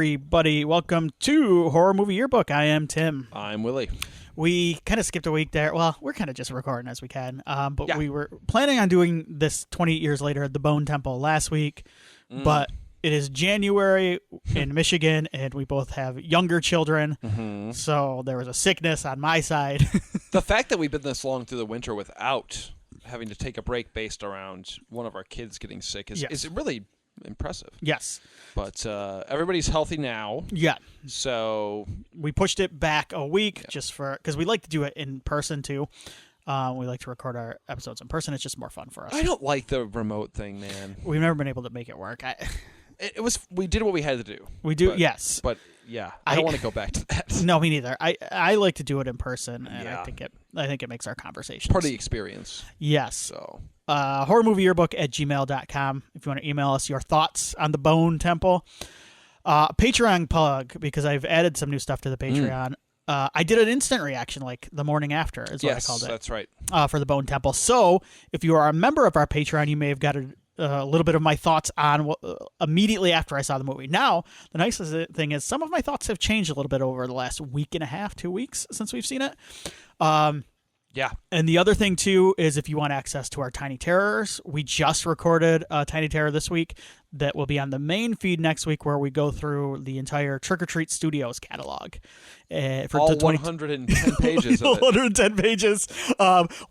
everybody. Welcome to Horror Movie Yearbook. I am Tim. I'm Willie. We kind of skipped a week there. Well, we're kind of just recording as we can. But Yeah. we were planning on doing this 28 years later at the Bone Temple last week. But it is January in Michigan, and we both have younger children. Mm-hmm. So there was a sickness on my side. The fact that we've been this long through the winter without having to take a break based around one of our kids getting sick is really impressive. Yes. But everybody's healthy now. Yeah. So we pushed it back a week just for because we like to do it in person too. We like to record our episodes in person. It's just more fun for us. I don't like the remote thing, man. We've never been able to make it work. We did what we had to do. We do, yes. But yeah, I don't want to go back to that. No, me neither. I like to do it in person, and I think it makes our conversations part of the experience. Yes. So horrormovieyearbook@gmail.com if you want to email us your thoughts on the Bone Temple. Patreon plug, because I've added some new stuff to the Patreon. I did an instant reaction like the morning after is what I called it. That's right. For the Bone Temple. So if you are a member of our Patreon, you may have got a little bit of my thoughts on immediately after I saw the movie. Now, the nicest thing is some of my thoughts have changed a little bit over the last week and a half, 2 weeks since we've seen it. Yeah. And the other thing, too, is if you want access to our Tiny Terrors, we just recorded a Tiny Terror this week that will be on the main feed next week where we go through the entire Trick or Treat Studios catalog. For all 110 pages of it. 110 pages.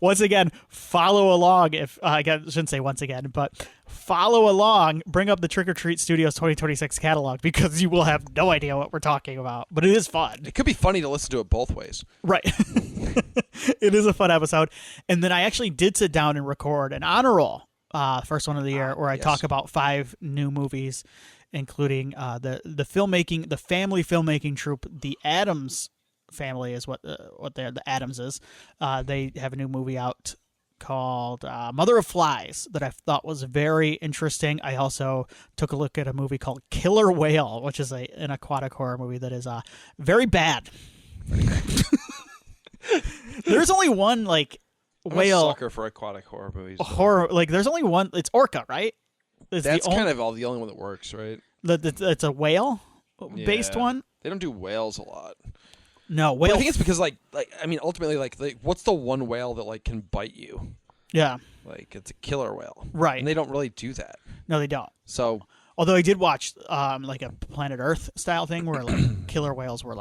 Once again, follow along. I shouldn't say once again, but follow along. Bring up the Trick or Treat Studios 2026 catalog because you will have no idea what we're talking about. But it is fun. It could be funny to listen to it both ways. Right. It is a fun episode. And then I actually did sit down and record an honor roll, first one of the year, where I talk about 5 new movies, including the family filmmaking troupe, the Addams family is what the Addams is. They have a new movie out called Mother of Flies that I thought was very interesting. I also took a look at a movie called Killer Whale, which is an aquatic horror movie that is very bad. There's only one I'm whale. a sucker for aquatic horror movies. There's only one. It's Orca, right? That's the only one that works, right? It's a whale based one. They don't do whales a lot. No, whale. But I think it's because ultimately what's the one whale that can bite you? Yeah. It's a killer whale. Right. And they don't really do that. No, they don't. So although I did watch a Planet Earth style thing where killer whales were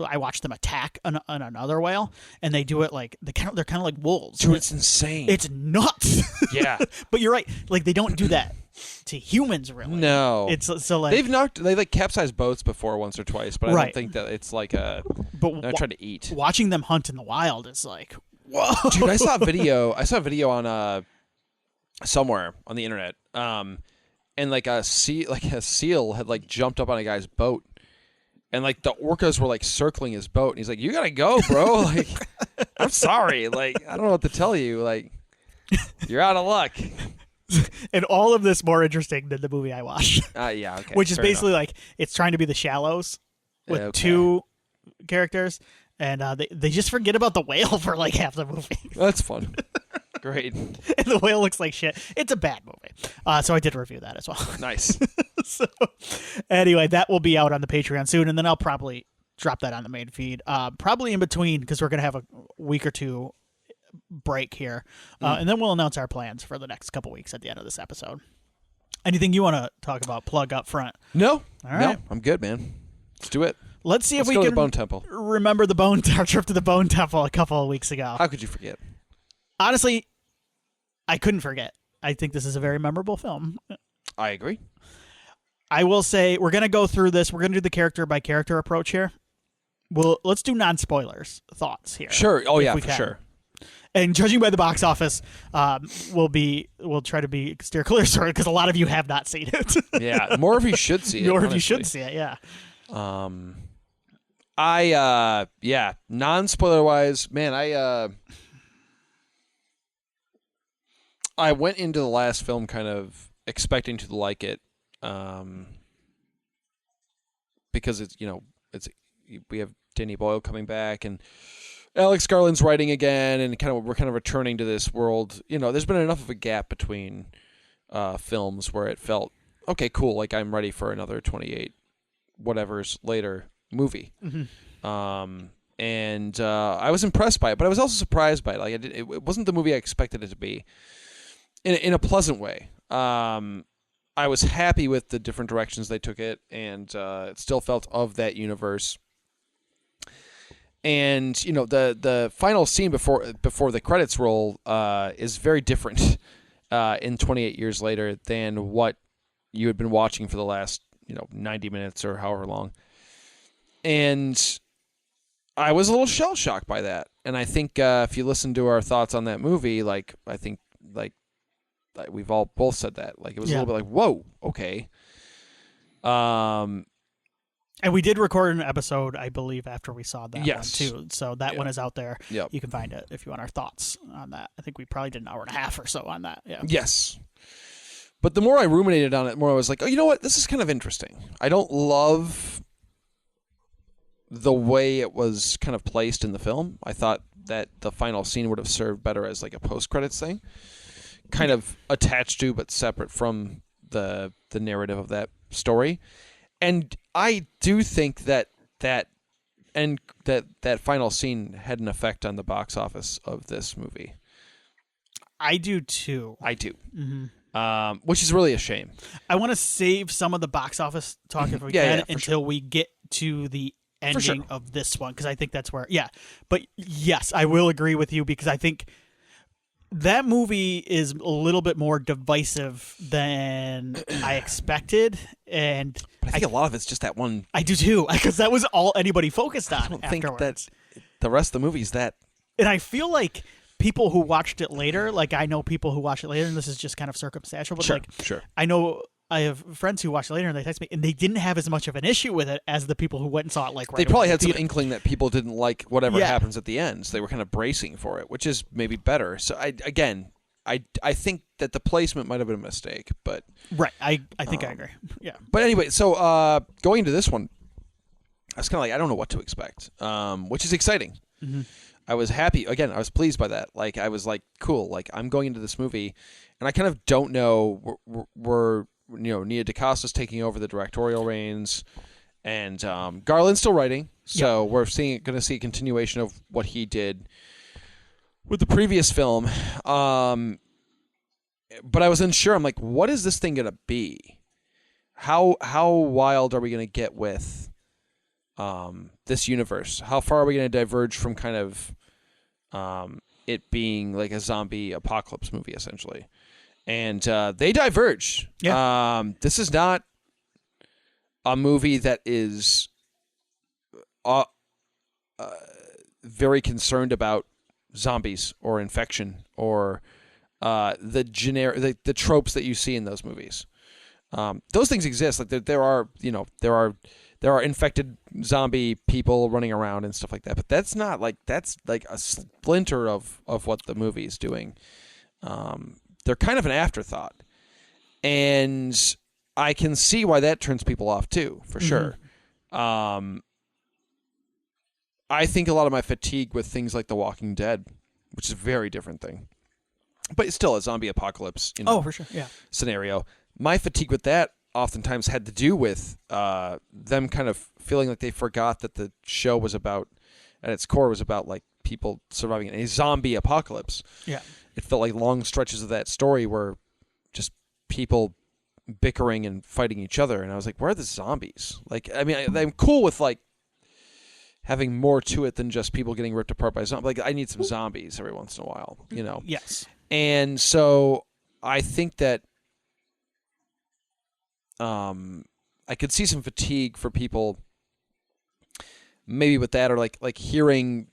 I watched them attack another whale, and they do it they're kind of like wolves. Dude, it's insane. It's nuts. Yeah. But you're right. They don't do that to humans, really. No. It's so they capsized boats before once or twice, but I don't think that it's but they're trying to eat. Watching them hunt in the wild is whoa. Dude, I saw a video on somewhere on the internet. And a seal had jumped up on a guy's boat. And the orcas were circling his boat, and he's like, "You gotta go, bro. I'm sorry. I don't know what to tell you. You're out of luck." And all of this more interesting than the movie I watched. Yeah, okay. Which is basically it's trying to be The Shallows with 2 characters, and they just forget about the whale for half the movie. That's fun. Great. And the whale looks like shit. It's a bad movie. So I did review that as well. Nice. So anyway, that will be out on the Patreon soon, and then I'll probably drop that on the main feed. Probably in between, because we're going to have a week or 2 break here. And then we'll announce our plans for the next couple weeks at the end of this episode. Anything you want to talk about, plug up front? No. All right. No, I'm good, man. Let's do it. Let's see if we go to can the Bone Temple. Remember our trip to the Bone Temple a couple of weeks ago. How could you forget? Honestly, I couldn't forget. I think this is a very memorable film. I agree. I will say we're going to go through this. We're going to do the character by character approach here. Let's do non-spoilers thoughts here. Sure. Oh yeah, for sure. And judging by the box office, we'll try to steer clear story because a lot of you have not seen it. Yeah, more of you should see it. More of you should see it. Yeah. Non-spoiler wise, man, I went into the last film kind of expecting to like it, because we have Danny Boyle coming back and Alex Garland's writing again, and we're kind of returning to this world. There's been enough of a gap between films where it felt okay, cool. I'm ready for another 28 whatever's later movie. Mm-hmm. And I was impressed by it, but I was also surprised by it. Like it wasn't the movie I expected it to be, in a pleasant way. I was happy with the different directions they took it, and it still felt of that universe. And the final scene before the credits roll is very different in 28 years later than what you had been watching for the last 90 minutes or however long. And I was a little shell shocked by that. And I think if you listen to our thoughts on that movie, I think we've all both said that. Like it was a little bit like, whoa, okay. And we did record an episode, I believe, after we saw that one too. So that one is out there. Yep. You can find it if you want our thoughts on that. I think we probably did an hour and a half or so on that. Yeah. Yes. But the more I ruminated on it, the more I was like, oh, you know what? This is kind of interesting. I don't love the way it was kind of placed in the film. I thought that the final scene would have served better as like a post-credits thing, kind of attached to but separate from the narrative of that story. And I do think that final scene had an effect on the box office of this movie. I do too. I do. Mm-hmm. Which is really a shame. I want to save some of the box office talk if we can until we get to the ending of this one, because I think that's where. Yeah, but yes, I will agree with you, because I think that movie is a little bit more divisive than I expected, and but I think a lot of it's just that one. I do too, because that was all anybody focused on. I don't afterwards. think that the rest of the movie is that. And I feel like people who watched it later, like I know people who watched it later, and this is just kind of circumstantial, but I know I have friends who watched it later, and they text me, and they didn't have as much of an issue with it as the people who went and saw it. They probably had some inkling that people didn't like whatever happens at the end, so they were kind of bracing for it, which is maybe better. So I think that the placement might have been a mistake, but I think I agree. Yeah. But anyway, so going into this one, I was kind of like, I don't know what to expect, which is exciting. Mm-hmm. I was happy. Again, I was pleased by that. Like, I was like, cool. Like, I'm going into this movie, and I kind of don't know. We're Nia DaCosta's taking over the directorial reins, and Garland's still writing. So we're going to see a continuation of what he did with the previous film. But I was unsure. I'm like, what is this thing going to be? How wild are we going to get with this universe? How far are we going to diverge from kind of it being like a zombie apocalypse movie, essentially? And they diverge. Yeah. This is not a movie that is very concerned about zombies or infection or the tropes that you see in those movies. Those things exist. Like there are infected zombie people running around and stuff like that. But that's like a splinter of what the movie is doing. They're kind of an afterthought. And I can see why that turns people off too, for sure. I think a lot of my fatigue with things like The Walking Dead, which is a very different thing, but it's still a zombie apocalypse, for sure, scenario. My fatigue with that oftentimes had to do with them kind of feeling like they forgot that the show was about, at its core, was about like people surviving in a zombie apocalypse. Yeah. It felt like long stretches of that story were just people bickering and fighting each other, and I was like, where are the zombies? Like, I mean, I'm cool with like having more to it than just people getting ripped apart by zombies. Like, I need some zombies every once in a while, Yes. And so I think that I could see some fatigue for people maybe with that, or like hearing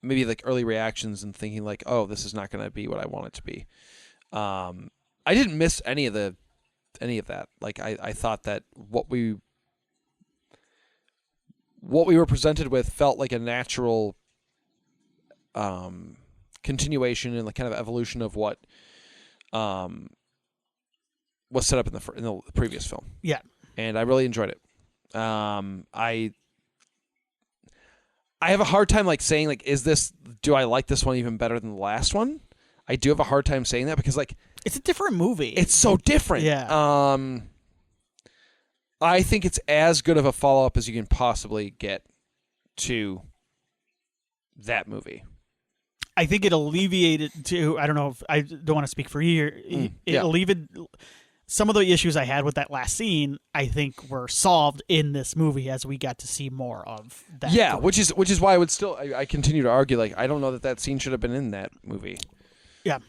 maybe like early reactions and thinking like, oh, this is not going to be what I want it to be. I didn't miss any of that. Like, I thought that what we were presented with felt like a natural continuation and like kind of evolution of what was set up in the previous film. Yeah. And I really enjoyed it. I have a hard time like saying like, do I like this one even better than the last one? I do have a hard time saying that because like it's a different movie. It's so different. Yeah. I think it's as good of a follow-up as you can possibly get to that movie. I think it alleviated to, I don't know if, I don't want to speak for you, it alleviated some of the issues I had with that last scene. I think were solved in this movie as we got to see more of that. Yeah, which is why I continue to argue, like, I don't know that scene should have been in that movie. Yeah.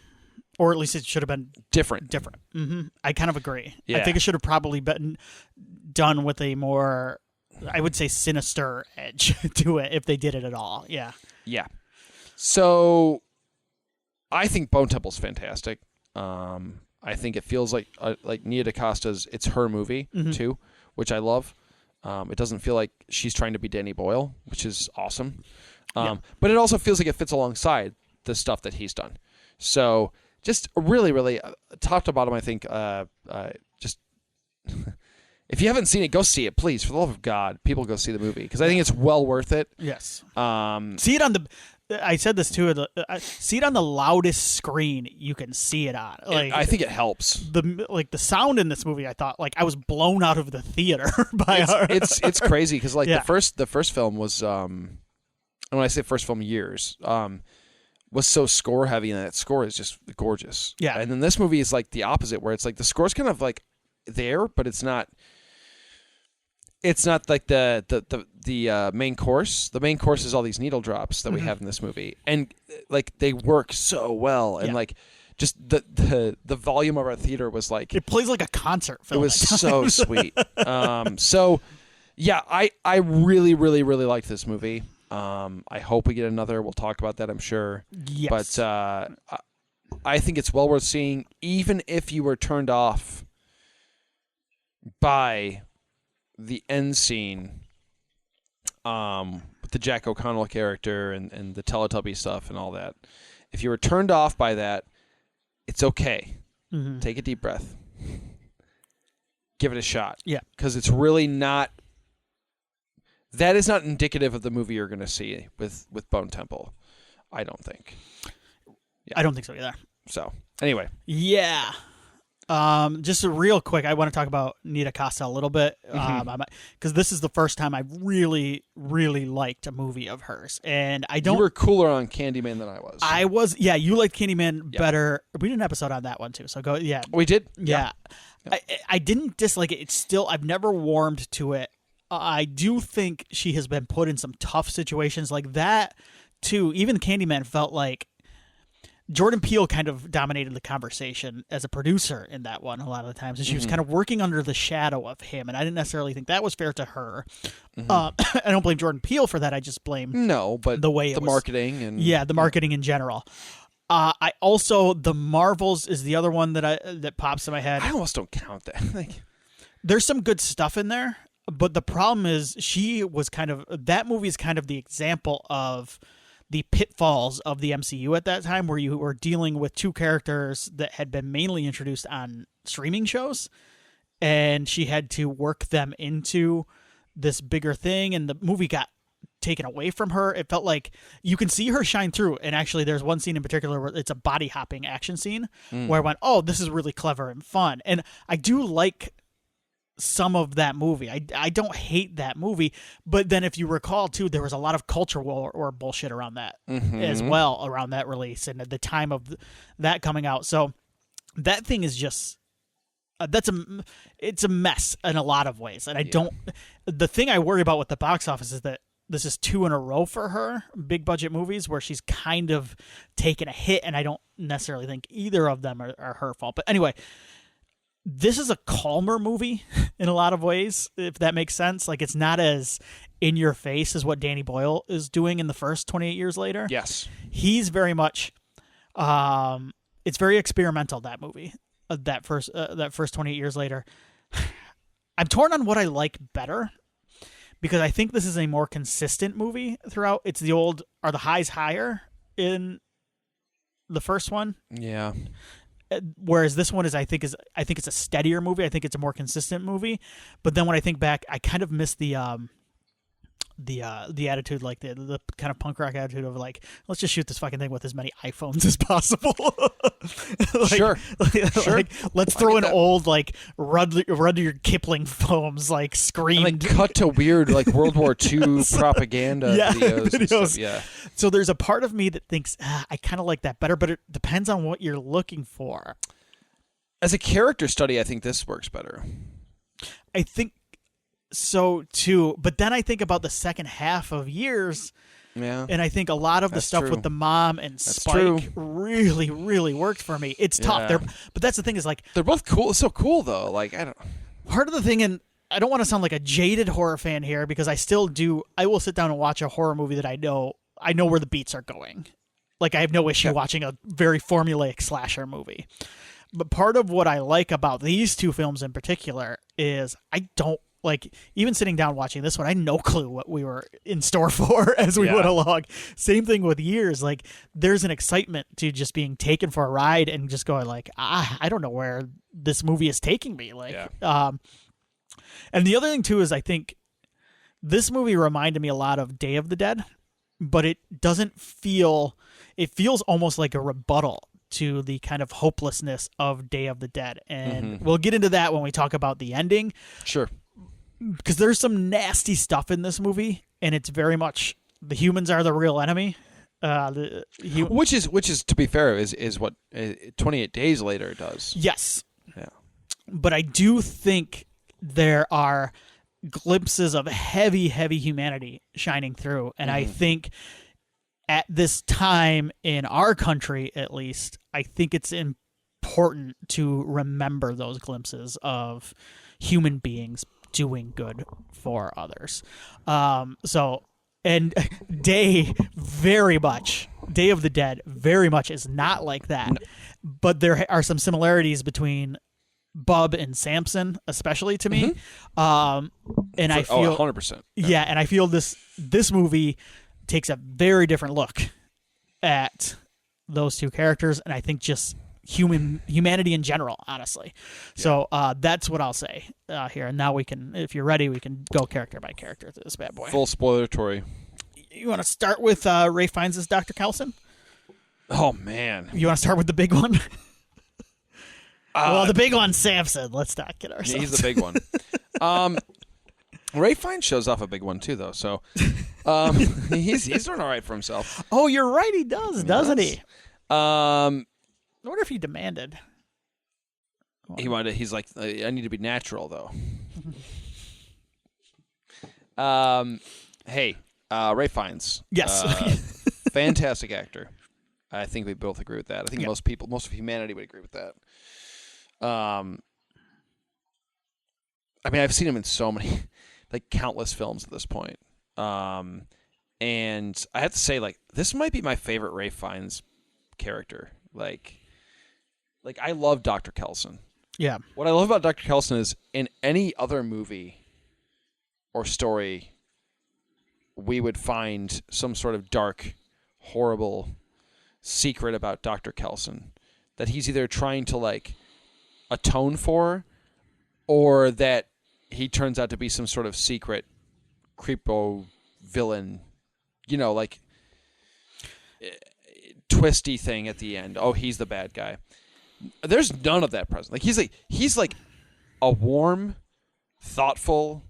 Or at least it should have been different. Mm-hmm. I kind of agree. Yeah. I think it should have probably been done with a more, I would say, sinister edge to it if they did it at all. Yeah. Yeah. So I think Bone Temple's fantastic. I think it feels like Nia DaCosta's, it's her movie too, which I love. It doesn't feel like she's trying to be Danny Boyle, which is awesome. But it also feels like it fits alongside the stuff that he's done. So just really, really top to bottom, I think, just if you haven't seen it, go see it, please. For the love of God, people go see the movie because I think it's well worth it. Yes. See it on the. I said this too. See it on the loudest screen you can see it on. Like, I think it helps. The sound in this movie, I thought, like, I was blown out of the theater by her. It's crazy because the first film was and when I say first film, years was so score heavy, and that score is just gorgeous. Yeah. And then this movie is like the opposite, where it's like the score's kind of like there, but it's not. It's not like the main course. The main course is all these needle drops that we have in this movie, and like they work so well, and like just the volume of our theater was like it plays like a concert film. It was so sweet. So yeah, I really really really liked this movie. I hope we get another. We'll talk about that, I'm sure. Yes. But I think it's well worth seeing, even if you were turned off by the end scene with the Jack O'Connell character and the Teletubby stuff and all that. If you were turned off by that, it's okay. Mm-hmm. Take a deep breath. Give it a shot. Yeah. Because it's really not... That is not indicative of the movie you're going to see with Bone Temple, I don't think. Yeah. I don't think so either. So, anyway. Yeah. Just real quick, I want to talk about Nia DaCosta a little bit, because this is the first time I've really, really liked a movie of hers, and I don't. You were cooler on Candyman than I was. I was, yeah. You liked Candyman better. We did an episode on that one too, so go, yeah. We did, yeah. I didn't dislike it. It's still, I've never warmed to it. I do think she has been put in some tough situations like that too. Even Candyman felt like Jordan Peele kind of dominated the conversation as a producer in that one a lot of the times. And she was kind of working under the shadow of him. And I didn't necessarily think that was fair to her. I don't blame Jordan Peele for that. I just blame the way it was, marketing. And the marketing in general. I also, The Marvels is the other one that pops in my head. I almost don't count that. There's some good stuff in there. But the problem is that movie is kind of the example of the pitfalls of the MCU at that time, where you were dealing with two characters that had been mainly introduced on streaming shows, and she had to work them into this bigger thing, and the movie got taken away from her. It felt like you can see her shine through, and actually there's one scene in particular where it's a body hopping action scene where I went, oh, this is really clever and fun. And I do like some of that movie. I don't hate that movie, but then if you recall too, there was a lot of culture war or bullshit around that as well, around that release and at the time of that coming out. So that thing is just it's a mess in a lot of ways. And the thing I worry about with the box office is that this is 2 in a row for her, big budget movies where she's kind of taken a hit, and I don't necessarily think either of them are her fault. But anyway, this is a calmer movie in a lot of ways, if that makes sense. Like, it's not as in your face as what Danny Boyle is doing in the first 28 Years Later. Yes. He's very much, it's very experimental, that movie, that first 28 Years Later. I'm torn on what I like better, because I think this is a more consistent movie throughout. It's the old, are the highs higher in the first one? Yeah. Whereas this one I think it's a steadier movie. I think it's a more consistent movie. But then when I think back, I kind of miss the the attitude, like the kind of punk rock attitude of like, let's just shoot this fucking thing with as many iPhones as possible. Sure. Like, let's throw in old like Rudyard Kipling films, like Scream, and like cut to weird like World War II propaganda videos. And stuff. Yeah. So there's a part of me that thinks I kind of like that better, but it depends on what you're looking for. As a character study, I think this works better. I think so too, but then I think about the second half of Years, and I think a lot of the stuff with the mom and Spike really, really worked for me. It's tough, but that's the thing is like they're both cool. It's so cool though. Like I don't. Part of the thing, and I don't want to sound like a jaded horror fan here because I still do. I will sit down and watch a horror movie that I know where the beats are going. Like I have no issue watching a very formulaic slasher movie. But part of what I like about these two films in particular is I don't like, even sitting down watching this one, I had no clue what we were in store for as we went along. Same thing with Years. Like there's an excitement to just being taken for a ride and just going like, I don't know where this movie is taking me. Like, and the other thing too is I think this movie reminded me a lot of Day of the Dead, but it doesn't feel, it feels almost like a rebuttal to the kind of hopelessness of Day of the Dead. And we'll get into that when we talk about the ending. Sure. Because there's some nasty stuff in this movie, and it's very much the humans are the real enemy. Which is to be fair, is what 28 Days Later does. Yes. Yeah. But I do think there are glimpses of heavy, heavy humanity shining through. And I think at this time in our country, at least, I think it's important to remember those glimpses of human beings doing good for others. And Day of the Dead very much is not like that. No. But there are some similarities between Bub and Samson, especially to me. And I feel 100%. Yeah, and I feel this movie takes a very different look at those two characters, and I think just humanity in general, honestly. So that's what I'll say here. And now we can, if you're ready, we can go character by character through this bad boy. Full spoileratory. You want to start with Ray Fiennes as Dr. Kelson? Oh, man. You want to start with the big one? Well, the big one's Samson. Let's not get ourselves. Yeah, he's the big one. Ray Fiennes shows off a big one, too, though. So he's doing all right for himself. Oh, you're right. He does, doesn't he? I wonder if he demanded. He wanted. He's like, I need to be natural, though. Hey, Ray Fiennes. Yes. Fantastic actor. I think we both agree with that. I think most of humanity would agree with that. I mean, I've seen him in so many, like countless films at this point. And I have to say, like, this might be my favorite Ray Fiennes character. Like I love Dr. Kelson. Yeah. What I love about Dr. Kelson is in any other movie or story, we would find some sort of dark, horrible secret about Dr. Kelson that he's either trying to like atone for, or that he turns out to be some sort of secret creepo villain, like twisty thing at the end. Oh, he's the bad guy. There's none of that present. Like he's like a warm, thoughtful,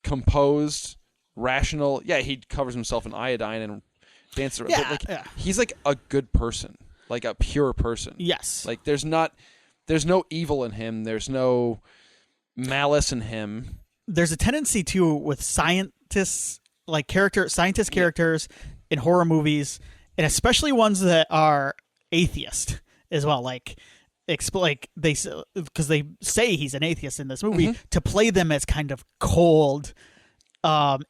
composed, rational. Yeah, he covers himself in iodine and dances around. Yeah, but he's like a good person, like a pure person. Yes. Like there's no evil in him. There's no malice in him. There's a tendency too with scientists, like scientist characters in horror movies, and especially ones that are atheist as well. Like they, because they say he's an atheist in this movie, to play them as kind of cold,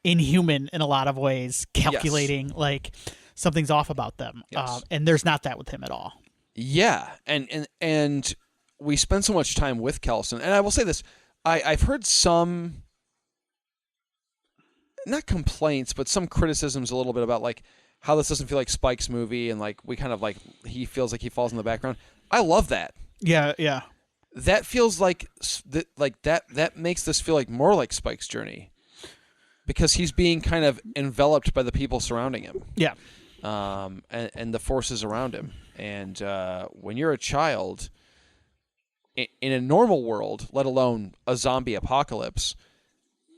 inhuman in a lot of ways, calculating, like something's off about them. Yes. And there's not that with him at all. Yeah, and we spend so much time with Kelson, and I will say this: I've heard some, not complaints, but some criticisms a little bit about like how this doesn't feel like Spike's movie, and like we kind of like he feels like he falls in the background. I love that. Yeah, yeah. That feels like that makes this feel like more like Spike's journey because he's being kind of enveloped by the people surrounding him. Yeah. And the forces around him. And when you're a child, in a normal world, let alone a zombie apocalypse,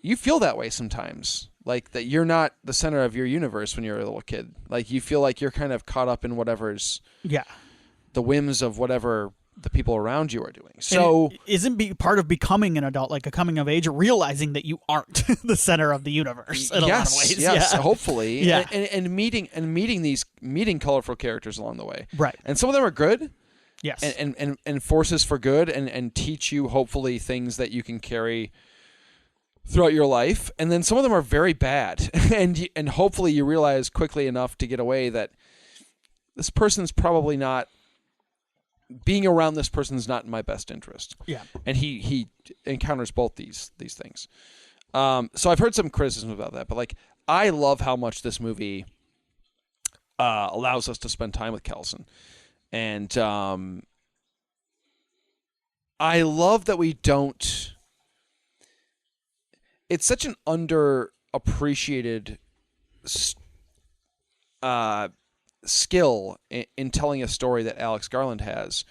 you feel that way sometimes. Like that you're not the center of your universe when you're a little kid. Like you feel like you're kind of caught up in whatever's the whims of whatever the people around you are doing. So isn't part of becoming an adult like a coming of age, realizing that you aren't the center of the universe in a lot of ways. Yes, hopefully. Yeah. And meeting colorful characters along the way. Right. And some of them are good. Yes. And forces for good and teach you hopefully things that you can carry throughout your life. And then some of them are very bad. and hopefully you realize quickly enough to get away that this person's probably not being around this person's not in my best interest. Yeah. And he encounters both these things. So I've heard some criticism about that, but like I love how much this movie allows us to spend time with Kelson. And I love that we don't... It's such an underappreciated skill in telling a story that Alex Garland has,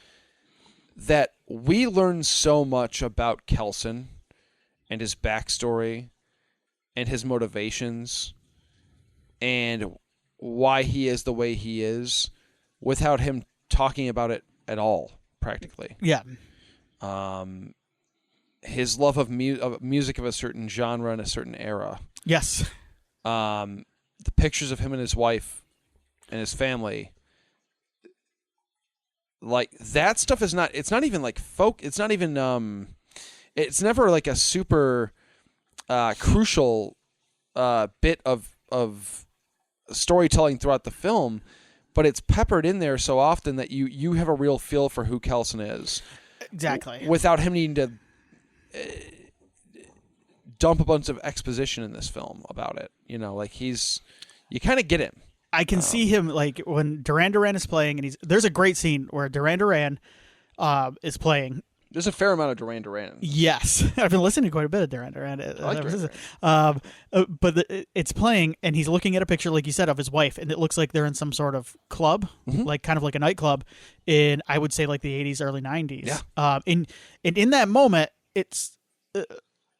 that we learn so much about Kelson and his backstory and his motivations and why he is the way he is without him talking about it at all, practically. Yeah. His love of music of a certain genre in a certain era. Yes. The pictures of him and his wife and his family, like that stuff is not. It's not even like folk. It's not even. It's never like a super crucial bit of storytelling throughout the film, but it's peppered in there so often that you have a real feel for who Kelson is. Exactly. Without him needing to dump a bunch of exposition in this film about it. You know, like you kind of get him. I can see him like when Duran Duran is playing, and there's a great scene where Duran Duran is playing. There's a fair amount of Duran Duran. Yes, I've been listening to quite a bit of Duran Duran. I like Duran Duran. But it's playing, and he's looking at a picture, like you said, of his wife, and it looks like they're in some sort of club, like kind of like a nightclub in, I would say, like the 80s, early 90s. Yeah. And in that moment, it's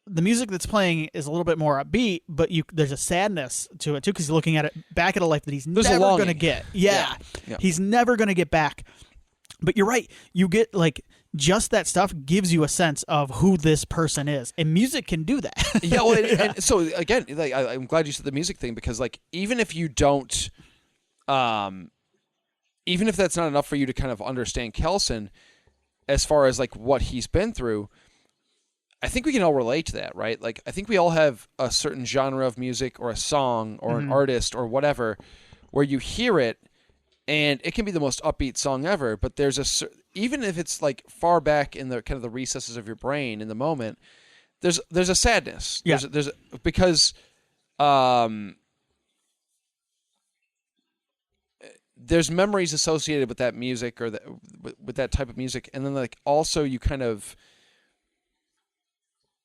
the music that's playing is a little bit more upbeat, but there's a sadness to it too, because he's looking at it back at a life that he's never going to get. Yeah. He's never going to get back. But you're right. You get like just that stuff gives you a sense of who this person is, and music can do that. Yeah. Well, and so again, like I'm glad you said the music thing, because like even if you don't, even if that's not enough for you to kind of understand Kelson, as far as like what he's been through, I think we can all relate to that, right? Like I think we all have a certain genre of music or a song or an artist or whatever, where you hear it. And it can be the most upbeat song ever, but even if it's like far back in the kind of the recesses of your brain in the moment, there's a sadness. Yeah. Because there's memories associated with that music or with that type of music, and then like also you kind of,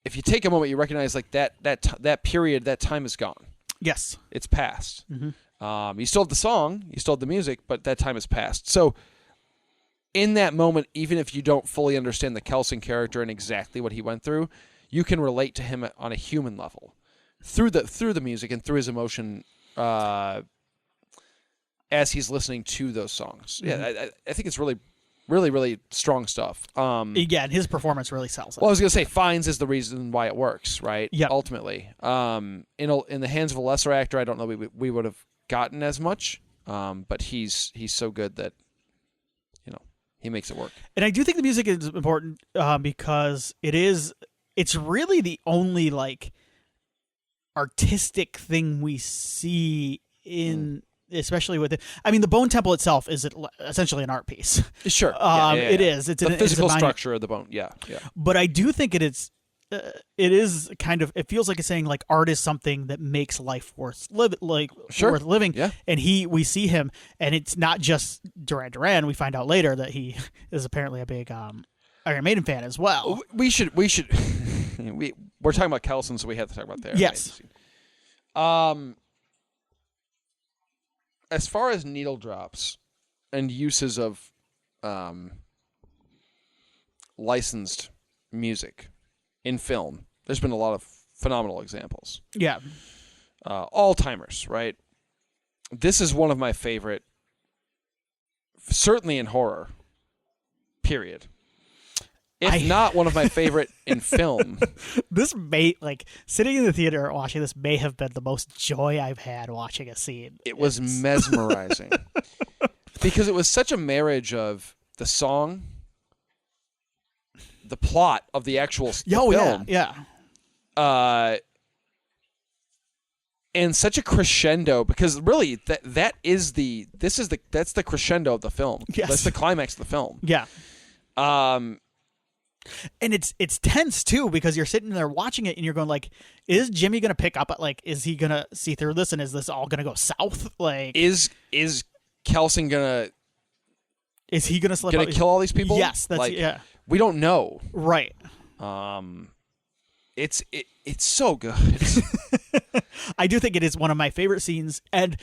if you take a moment, you recognize like that period, that time is gone. Yes, it's past. Mm-hmm. You still have the song, you still have the music, but that time has passed. So in that moment, even if you don't fully understand the Kelson character and exactly what he went through, you can relate to him on a human level through the music and through his emotion as he's listening to those songs. Mm-hmm. Yeah, I think it's really, really, really strong stuff. Yeah, and his performance really sells it. Well, I was going to say, Fiennes is the reason why it works, right? Yeah. Ultimately. In the hands of a lesser actor, I don't know we would have gotten as much, but he's so good that he makes it work. And I do think the music is important because it's really the only like artistic thing we see in especially with it. I mean, the Bone Temple itself is essentially an art piece. Sure, it is. It's the physical structure of the bone. Yeah. But I do think it is kind of. It feels like it's saying like art is something that makes life worth living. Yeah. And we see him, and it's not just Duran Duran. We find out later that he is apparently a big Iron Maiden fan as well. We should. We're talking about Kelson, so we have to talk about that. Yes. As far as needle drops and uses of licensed music in film, there's been a lot of phenomenal examples. Yeah. All-timers, right? This is one of my favorite, certainly in horror, period. If not one of my favorite in film. This may, sitting in the theater watching this may have been the most joy I've had watching a scene. It was mesmerizing. Because it was such a marriage of the song, the plot of the actual film. Yeah. And such a crescendo, because really that's the crescendo of the film. Yes. That's the climax of the film. Yeah. And it's tense too, because you're sitting there watching it and you're going is Jimmy going to pick up is he going to see through this, and is this all going to go south? Is Kelson is he going to slip going to kill all these people? Yes, that's we don't know. Right. It's so good. I do think it is one of my favorite scenes, and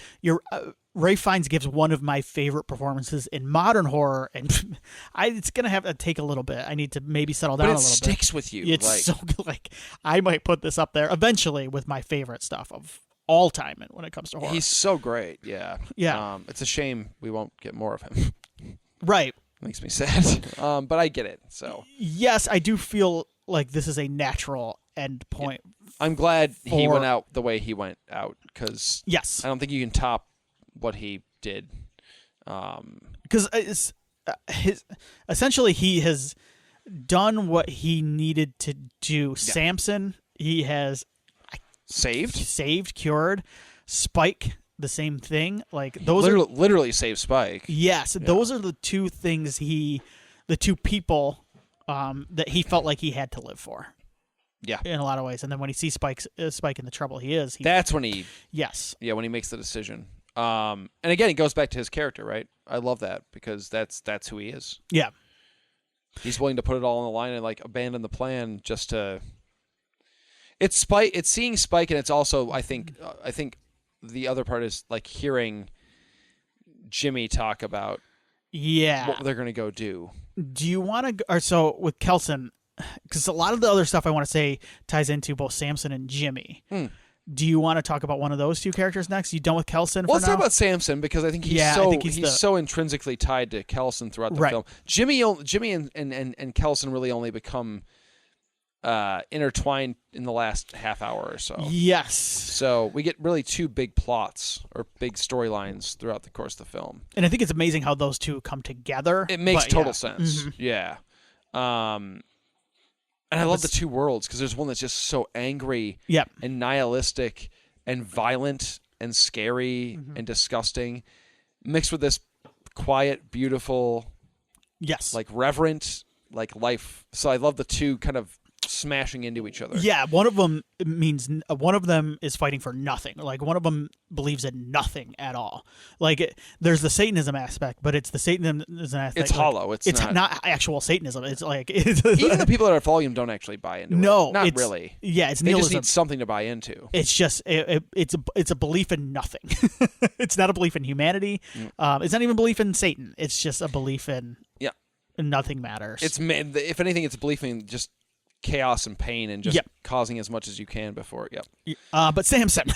Ralph Fiennes gives one of my favorite performances in modern horror, and it's gonna have to take a little bit. I need to maybe settle down a little bit. But it sticks with you. It's so good. I might put this up there eventually with my favorite stuff of all time when it comes to horror. He's so great. Yeah. Yeah. It's a shame we won't get more of him. Right. Makes me sad. But I get it. So yes, I do feel like this is a natural end point. I'm glad he went out the way he went out, because yes, I don't think you can top what he did. Because essentially he has done what he needed to do. Yeah. Samson, he has saved, cured. Spike, the same thing. Those literally saved Spike. Yes, yeah. Those are the two things the two people that he felt like he had to live for. Yeah, in a lot of ways. And then when he sees Spike in the trouble that's when he when he makes the decision. And again, it goes back to his character, right? I love that, because that's who he is. Yeah, he's willing to put it all on the line and abandon the plan just to. It's Spike. It's seeing Spike, and it's also I think the other part is hearing Jimmy talk about what they're going to go do. Do you want to? Or so with Kelson. Because a lot of the other stuff I want to say ties into both Samson and Jimmy. Do you want to talk about one of those two characters next? You done with Kelson? Well, let's talk about Samson, because I think he's so intrinsically tied to Kelson throughout the film. Jimmy and Kelson really only become intertwined in the last half hour or so. Yes. So we get really two big plots or big storylines throughout the course of the film. And I think it's amazing how those two come together. It makes total sense. Mm-hmm. Yeah. And I love the two worlds, because there's one that's just so angry and nihilistic and violent and scary and disgusting, mixed with this quiet, beautiful, reverent, life. So I love the two kind of smashing into each other. Yeah, one of them is fighting for nothing. One of them believes in nothing at all. There's the Satanism aspect, but it's the Satanism aspect. It's hollow. It's not actual Satanism. It's even the people that are following him don't actually buy into it. No, not really. Yeah, it's they nihilism. just need something to buy into. It's just it's a belief in nothing. It's not a belief in humanity. It's not even a belief in Satan. It's just a belief in nothing matters. If anything, it's a belief in just chaos and pain and just causing as much as you can before. But Samson.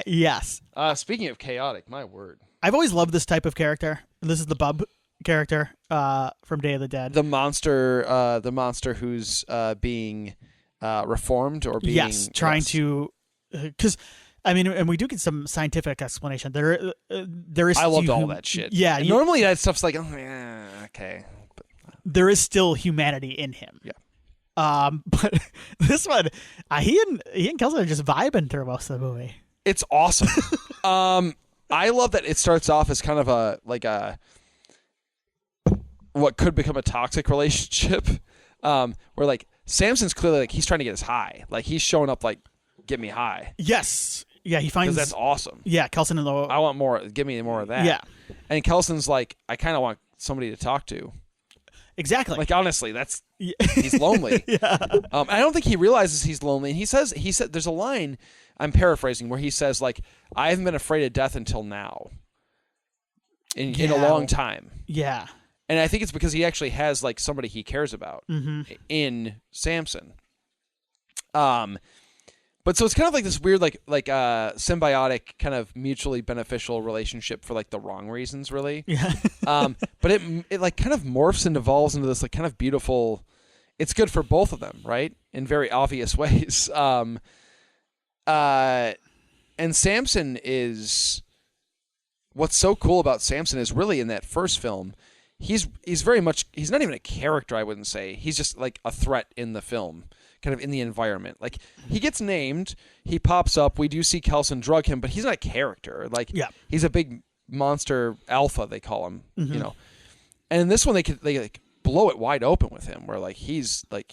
Yes. Speaking of chaotic, my word. I've always loved this type of character. This is the bub character from Day of the Dead. The monster who's being reformed or being trying to, because and we do get some scientific explanation. There is. I loved all that shit. Yeah. Normally that stuff's okay. But there is still humanity in him. Yeah. But this one, he and Kelson are just vibing through most of the movie. It's awesome. I love that it starts off as kind of a what could become a toxic relationship, where Samson's clearly he's trying to get us high. He's showing up get me high. Yes. Yeah, he finds that's awesome. Yeah, Kelson and I want more. Give me more of that. Yeah. And Kelson's I kind of want somebody to talk to. exactly. Like, honestly, he's lonely. Yeah. I don't think he realizes he's lonely. And he said, there's a line, I'm paraphrasing, where he says, like, I haven't been afraid of death until now. In a long time. Yeah. And I think it's because he actually has, like, somebody he cares about in Samson. But so it's kind of like this weird, like symbiotic, kind of mutually beneficial relationship for, like, the wrong reasons, really. Yeah. But it like kind of morphs and evolves into this, like, kind of beautiful. It's good for both of them, right? In very obvious ways. And Samson is. What's so cool about Samson is really in that first film, he's very much, he's not even a character, I wouldn't say. He's just like a threat in the film, kind of in the environment. Like, he gets named, he pops up, we do see Kelson drug him, but he's not a character. Like, he's a big monster alpha, they call him, you know. And in this one, they like blow it wide open with him, where like he's a.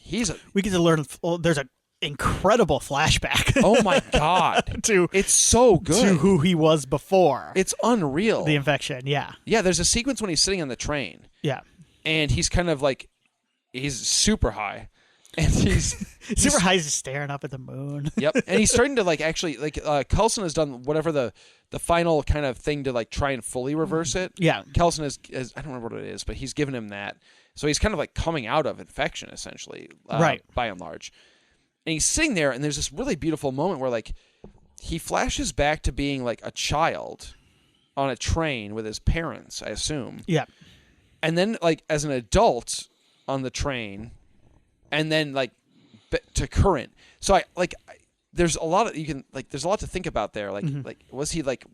We get to learn. There's a incredible flashback. Oh my god! It's so good to who he was before. It's unreal. The infection, yeah. Yeah, there's a sequence when he's sitting on the train. Yeah, and he's kind of like, he's super high, and he's super high, just staring up at the moon. Yep, and he's starting to like actually like Kelson has done whatever the final kind of thing to like try and fully reverse it. Yeah, Kelson has I don't remember what it is, but he's given him that, so he's kind of like coming out of infection essentially, right, by and large. And he's sitting there, and there's this really beautiful moment where, like, he flashes back to being, like, a child on a train with his parents, I assume. Yeah. And then, like, as an adult on the train, and then, like, to current. So, there's a lot of, there's a lot to think about there. Like, like, was he, like,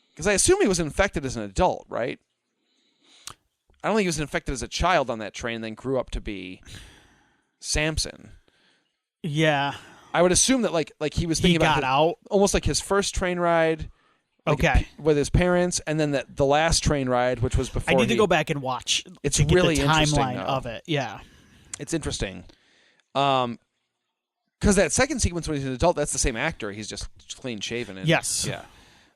because I assume he was infected as an adult, right? I don't think he was infected as a child on that train and then grew up to be Samson. Yeah. I would assume that like he was thinking about out almost like his first train ride, like, with his parents, and then the last train ride, which was before. I need to go back and watch. It's to get really the interesting timeline of it. Yeah, it's interesting. Because that second sequence when he's an adult, that's the same actor. He's just clean shaven. And, yes. Yeah.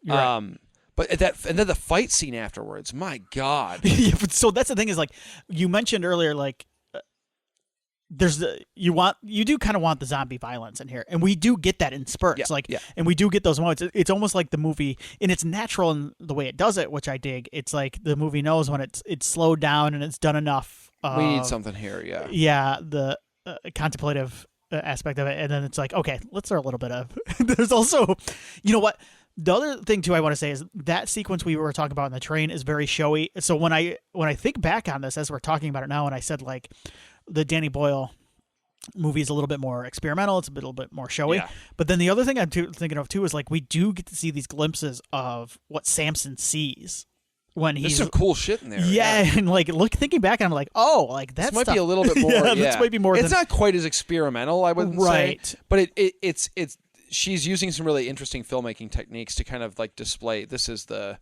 Right. But and then the fight scene afterwards, my God. So that's the thing is, like, you mentioned earlier, like, you do kind of want the zombie violence in here, and we do get that in spurts, and we do get those moments. It's almost like the movie, and it's natural in the way it does it, which I dig. It's like the movie knows when it's slowed down and it's done enough. We need something here, yeah. Yeah, the contemplative aspect of it, and then it's like, okay, let's throw a little bit of. There's also, you know what? The other thing too I want to say is that sequence we were talking about in the train is very showy. So when I think back on this as we're talking about it now, and I said like the Danny Boyle movie is a little bit more experimental, it's a little bit more showy. Yeah. But then the other thing I'm thinking of too is like we do get to see these glimpses of what Samson sees when he's. There's some cool shit in there. Yeah, and like thinking back, I'm like, oh, like that might be a little bit more. This might be more. It's not quite as experimental, I wouldn't say, but it's. She's using some really interesting filmmaking techniques to kind of like display. This is the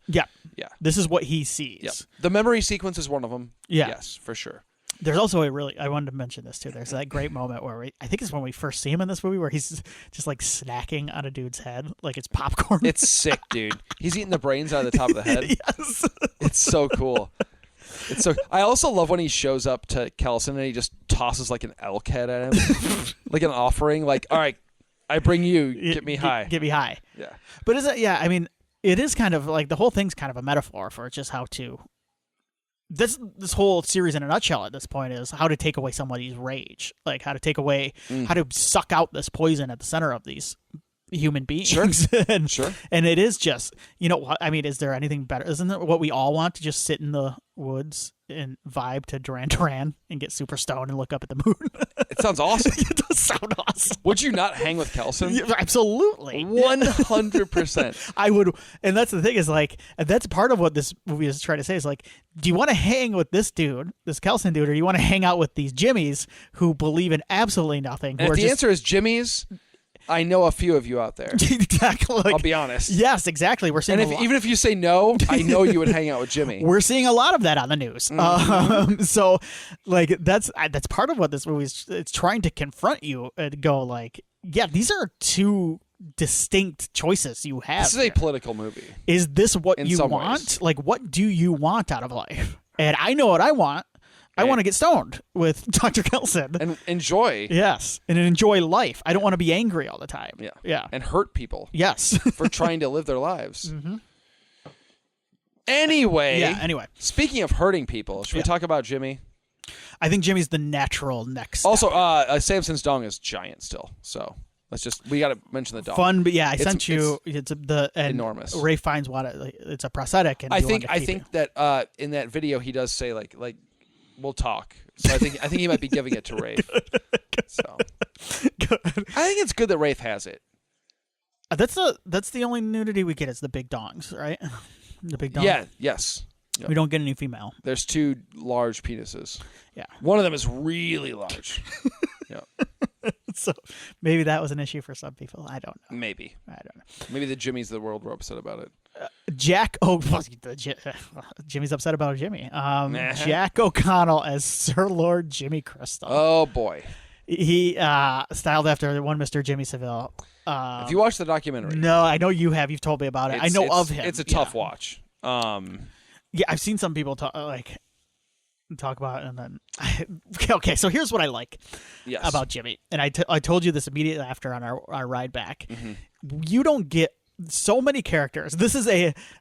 This is what he sees. Yep. The memory sequence is one of them. Yeah. Yes, for sure. There's also I wanted to mention this too. There's that great moment where I think it's when we first see him in this movie where he's just like snacking on a dude's head like it's popcorn. It's sick, dude. He's eating the brains out of the top of the head. Yes. It's so cool. It's so. I also love when he shows up to Kelson and he just tosses like an elk head at him, like an offering. Like, all right, I bring you. Get me high. Get me high. Yeah. But is it? Yeah. I mean, it is kind of like the whole thing's kind of a metaphor for just how to. This whole series in a nutshell at this point is how to take away somebody's rage, like how to take away, how to suck out this poison at the center of these human beings. Sure. and, sure. And it is just, you know what, I mean, is there anything better? Isn't it what we all want, to just sit in the woods and vibe to Duran Duran and get super stoned and look up at the moon? It sounds awesome. It does sound awesome. Would you not hang with Kelson? Yeah, absolutely. 100%. I would. And that's the thing is like, that's part of what this movie is trying to say is like, do you want to hang with this dude, this Kelson dude, or do you want to hang out with these Jimmies who believe in absolutely nothing? And if the answer is Jimmy's, I know a few of you out there. Exactly. Like, I'll be honest. Yes, exactly. We're seeing, and even if you say no, I know you would hang out with Jimmy. We're seeing a lot of that on the news. Mm-hmm. So, like, that's part of what this movie is. It's trying to confront you and go like, yeah, these are two distinct choices you have. This is a political movie. Is this what in you some want? ways. Like, what do you want out of life? And I know what I want. I want to get stoned with Dr. Kelson. And enjoy. Yes. And enjoy life. I don't want to be angry all the time. Yeah. Yeah. And hurt people. Yes. For trying to live their lives. Mm-hmm. Anyway. Speaking of hurting people, should we talk about Jimmy? I think Jimmy's the natural next step. Also, Samson's dong is giant still. So we got to mention the dong. Fun, but I sent you. It's enormous. Ray finds it's a prosthetic. And I think that in that video he does say like we'll talk. So I think he might be giving it to Rafe. So good. I think it's good that Rafe has it. That's the only nudity we get is the big dongs, right? The big dong. Yeah. Yes. Yep. We don't get any female. There's 2 large penises. Yeah. One of them is really large. Yeah. So maybe that was an issue for some people. I don't know. Maybe. I don't know. Maybe the Jimmies of the world were upset about it. Jimmy's upset about Jimmy. Jack O'Connell as Sir Lord Jimmy Crystal. Oh, boy. He styled after one Mr. Jimmy Savile. If you watch the documentary. No, I know you have. You've told me about it. I know of him. It's a tough watch. Yeah, I've seen some people talk about it, and then okay. So here's what I like about Jimmy, and I told you this immediately after on our ride back. Mm-hmm. You don't get so many characters. This is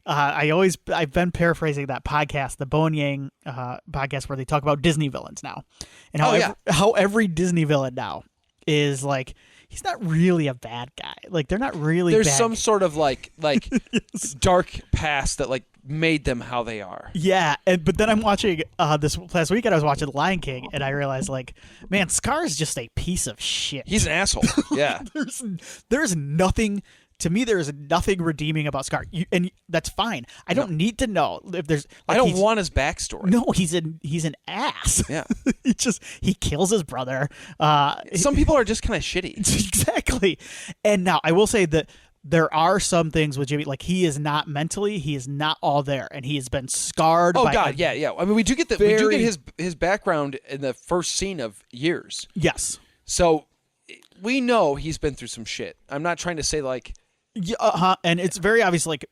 I've been paraphrasing that podcast, the Bo and Yang podcast, where they talk about Disney villains now, and how every Disney villain now is like. He's not really a bad guy. Like they're not really. There's bad some sort of like yes. dark past that like made them how they are. Yeah, but then I'm watching this last weekend. I was watching Lion King, and I realized like, man, Scar is just a piece of shit. He's an asshole. Yeah. there's nothing. To me, there is nothing redeeming about Scar, and that's fine. I don't need to know if there's. Like, I don't want his backstory. No, he's an ass. Yeah, he kills his brother. Some people are just kind of shitty. Exactly. And now I will say that there are some things with Jimmy, like he is not mentally, he is not all there, and he has been scarred. Oh God, yeah. I mean, we do get his background in the first scene of Years. Yes. So we know he's been through some shit. I'm not trying to say like. Yeah, and it's very obvious, like,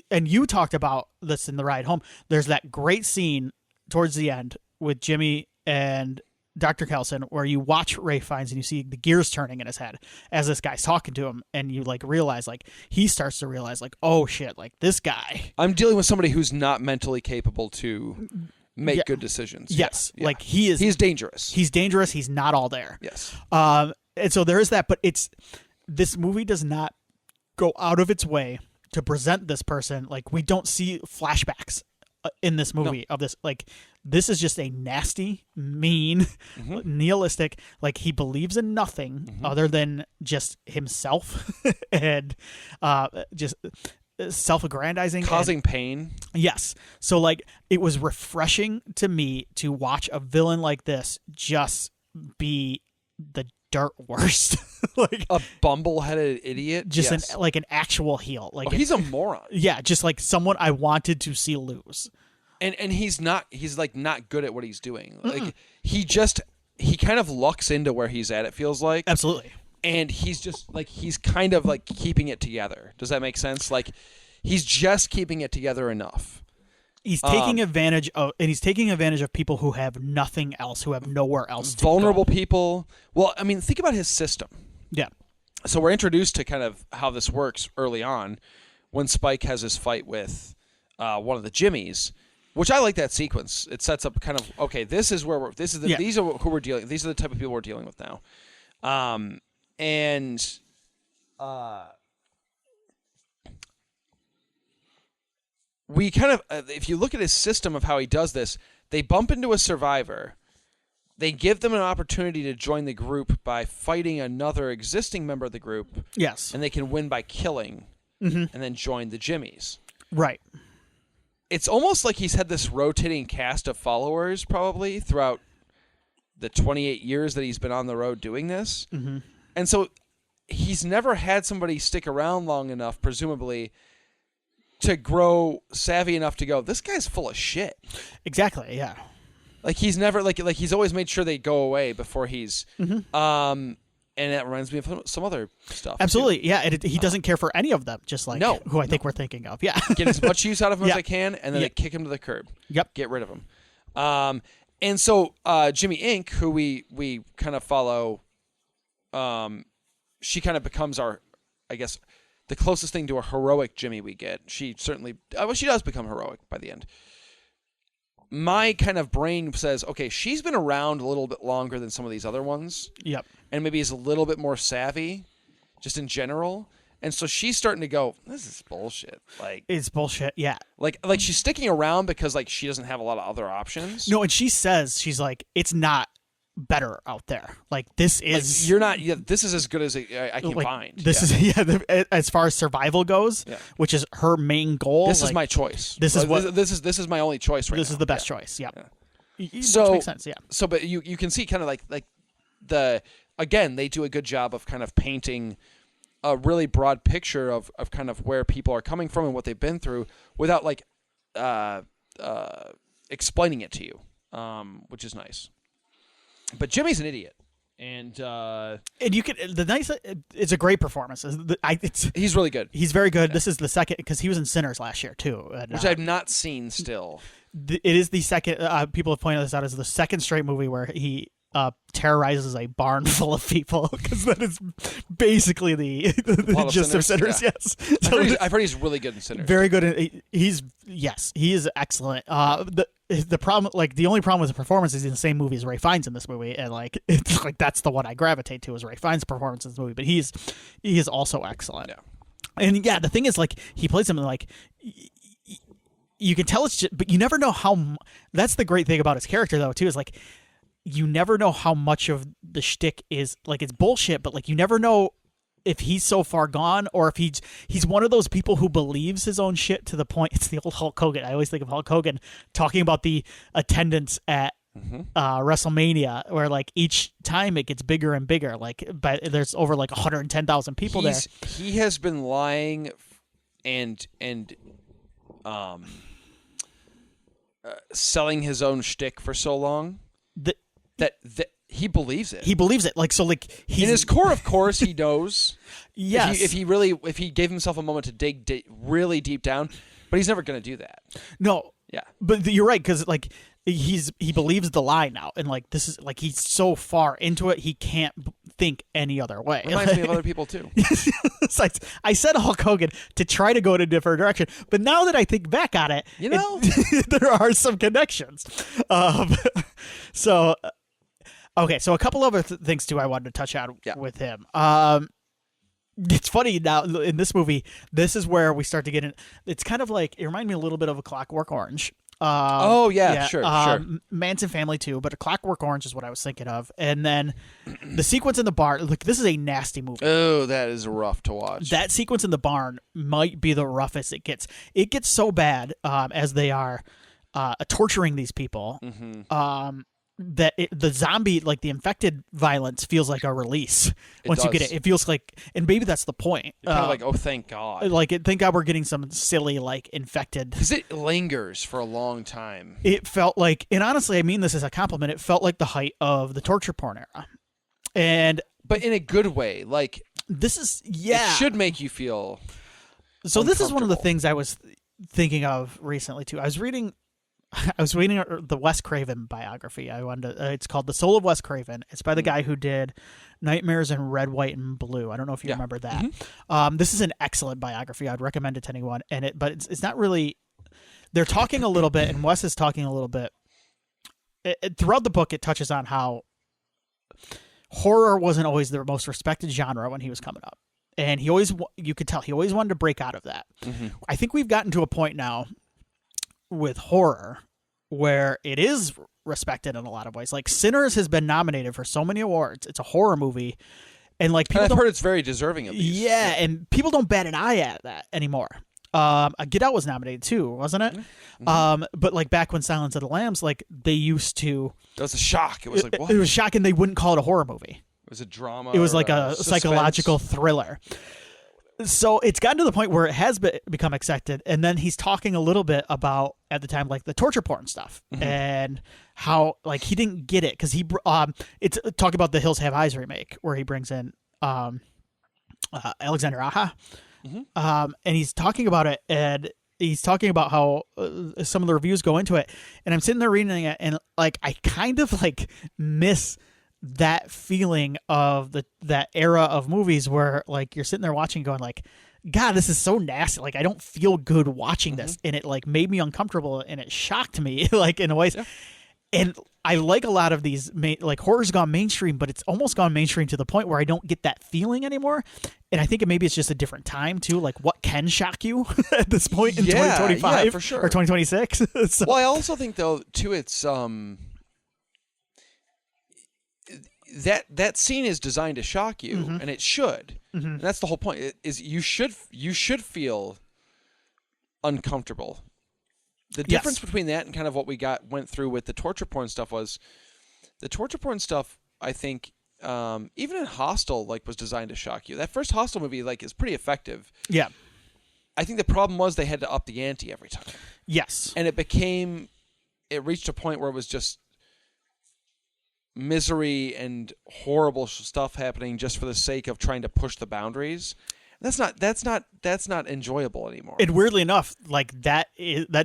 and you talked about this in the ride home. There's that great scene towards the end with Jimmy and Dr. Kelson where you watch Ray Fiennes and you see the gears turning in his head as this guy's talking to him, and you like realize, like, he starts to realize, like, oh shit, like this guy. I'm dealing with somebody who's not mentally capable to make good decisions. Yes, like he's dangerous. He's dangerous. He's not all there. Yes. And so there is that, but this movie does not go out of its way to present this person. Like we don't see flashbacks in this movie of this. Like this is just a nasty, mean, nihilistic. Like he believes in nothing other than just himself and just self-aggrandizing, causing pain. Yes. So like it was refreshing to me to watch a villain like this just be the dirt worst. Like a bumble-headed idiot, just an actual heel. Like he's a moron. Yeah, just like someone I wanted to see lose. And he's not good at what he's doing. Like he kind of lucks into where he's at, it feels like. Absolutely. And he's kind of like keeping it together. Does that make sense? Like he's just keeping it together enough. He's taking advantage of people who have nothing else, who have nowhere else to vulnerable go. People. Well, I mean, think about his system. Yeah. So we're introduced to kind of how this works early on when Spike has his fight with one of the Jimmies, which I like that sequence. It sets up kind of, okay, these are who we're dealing. These are the type of people we're dealing with now. We kind of, if you look at his system of how he does this, they bump into a survivor. They give them an opportunity to join the group by fighting another existing member of the group. Yes. And they can win by killing and then join the Jimmies. Right. It's almost like he's had this rotating cast of followers probably throughout the 28 years that he's been on the road doing this. Mm-hmm. And so he's never had somebody stick around long enough, presumably, to grow savvy enough to go, this guy's full of shit. Exactly, yeah. Like he's never like he's always made sure they go away before he's and that reminds me of some other stuff. Absolutely, too. Yeah. He doesn't care for any of them, just like who I think we're thinking of. Yeah. Get as much use out of him as I can, and then they kick him to the curb. Yep. Get rid of him. And so Jimmy Inc., who we kind of follow, she kind of becomes our, I guess, the closest thing to a heroic Jimmy we get. She certainly, she does become heroic by the end. My kind of brain says, okay, she's been around a little bit longer than some of these other ones. Yep. And maybe is a little bit more savvy, just in general. And so she's starting to go, this is bullshit. Like, it's bullshit. Yeah. Like she's sticking around because like she doesn't have a lot of other options. No, and she says, she's like, it's not better out there. Like, this is... Like, you're not... Yeah, this is as good as I can find. This is... Yeah, as far as survival goes, which is her main goal. This is my choice. This is what... This is my only choice right now. This is the best choice, yeah. So, which makes sense, yeah. So, but you can see kind of like the... Again, they do a good job of kind of painting a really broad picture of kind of where people are coming from and what they've been through without like explaining it to you, which is nice. But Jimmy's an idiot, and you can it's a great performance. He's really good. He's very good. Yeah. This is the second because he was in Sinners last year too, which I've not seen still. It is the second. People have pointed this out as the second straight movie where he terrorizes a barn full of people because that is basically the gist of Sinners. Yeah. Yes, I've heard he's really good in Sinners. Very good. He is excellent. The problem, like the only problem with the performance is in the same movie as Ray Fiennes in this movie, and like it's like that's the one I gravitate to is Ray Fiennes' performance in this movie. But he is also excellent. Yeah. And yeah, the thing is like he plays him like. You can tell it's just, but you never know how. That's the great thing about his character, though, too, is like you never know how much of the shtick is like it's bullshit, but like you never know if he's so far gone or if he's one of those people who believes his own shit to the point. It's the old Hulk Hogan. I always think of Hulk Hogan talking about the attendance at WrestleMania, where like each time it gets bigger and bigger. Like, but there's over like 110,000 people there. He has been lying and selling his own shtick for so long that he believes it. He believes it. Like, so like in his core, of course, he knows. Yes. If he gave himself a moment to dig really deep down, but he's never going to do that. No. Yeah. But you're right, because like he believes the lie now, and like this is like he's so far into it he can't think any other way. Reminds me of other people too. I said Hulk Hogan to try to go in a different direction, but now that I think back on it, there are some connections. So a couple other things too I wanted to touch on with him. It's funny now in this movie. This is where we start to get in. It's kind of like it reminded me a little bit of A Clockwork Orange. Sure. Manson Family too, but A Clockwork Orange is what I was thinking of. And then the sequence in the barn. Look, this is a nasty movie. Oh, that is rough to watch. That sequence in the barn might be the roughest it gets. It gets so bad as they are torturing these people. That the zombie, like the infected violence, feels like a release once you get it. It feels like, and maybe that's the point. Kind of like, oh, thank God. Like, thank God we're getting some silly, like, infected. Because it lingers for a long time. It felt like, and honestly, I mean this as a compliment, it felt like the height of the torture porn era. But in a good way. Like, this is, it should make you feel So this is one of the things I was thinking of recently, too. I was reading the Wes Craven biography. It's called The Soul of Wes Craven. It's by the guy who did Nightmares in Red, White, and Blue. I don't know if you remember that. This is an excellent biography. I'd recommend it to anyone. But it's not really. They're talking a little bit, and Wes is talking a little bit. Throughout the book, it touches on how horror wasn't always the most respected genre when he was coming up, and you could tell he always wanted to break out of that. I think we've gotten to a point now with horror where it is respected in a lot of ways. Like Sinners has been nominated for so many awards. It's a horror movie, and like people I've heard it's very deserving of these. Yeah, and people don't bat an eye at that anymore. Get Out was nominated too, wasn't it? But like back when Silence of the Lambs, like they used to. That was a shock. It was like what? It was shocking. They wouldn't call it a horror movie. It was a drama. It was like a psychological thriller. So it's gotten to the point where it has become accepted, and then he's talking a little bit about at the time like the torture porn stuff and how like he didn't get it because it's talking about the Hills Have Eyes remake where he brings in Alexander Aja, and he's talking about it, and he's talking about how some of the reviews go into it, and I'm sitting there reading it, and like I kind of like miss that feeling of that era of movies where like you're sitting there watching, going like, God, this is so nasty. Like I don't feel good watching this, and it like made me uncomfortable, and it shocked me like in a way. Yeah. And I like a lot of these, like horror's gone mainstream, but it's almost gone mainstream to the point where I don't get that feeling anymore. And I think maybe it's just a different time too. Like what can shock you at this point in 2025 for sure. or 2026? So. Well, I also think though too, it's that scene is designed to shock you, and it should. And that's the whole point. You should feel uncomfortable. The difference between that and kind of what we went through with the torture porn stuff was the torture porn stuff, I think, even in Hostel, like, was designed to shock you. That first Hostel movie, like, is pretty effective. Yeah. I think the problem was they had to up the ante every time. Yes. And it reached a point where it was just misery and horrible stuff happening just for the sake of trying to push the boundaries. That's not enjoyable anymore. And weirdly enough, like that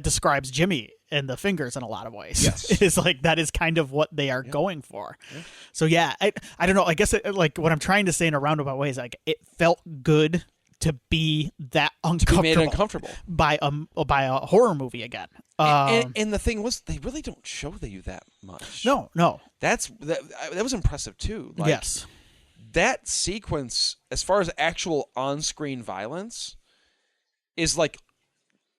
describes Jimmy and the fingers in a lot of ways. Yes. It's like that is kind of what they are going for. Yeah. So yeah, I don't know. I guess like what I'm trying to say in a roundabout way is like it felt good to be that uncomfortable, to be made uncomfortable by a horror movie again. And the thing was, they really don't show you that much. No. That was impressive too. Like, yes. That sequence, as far as actual on-screen violence, is like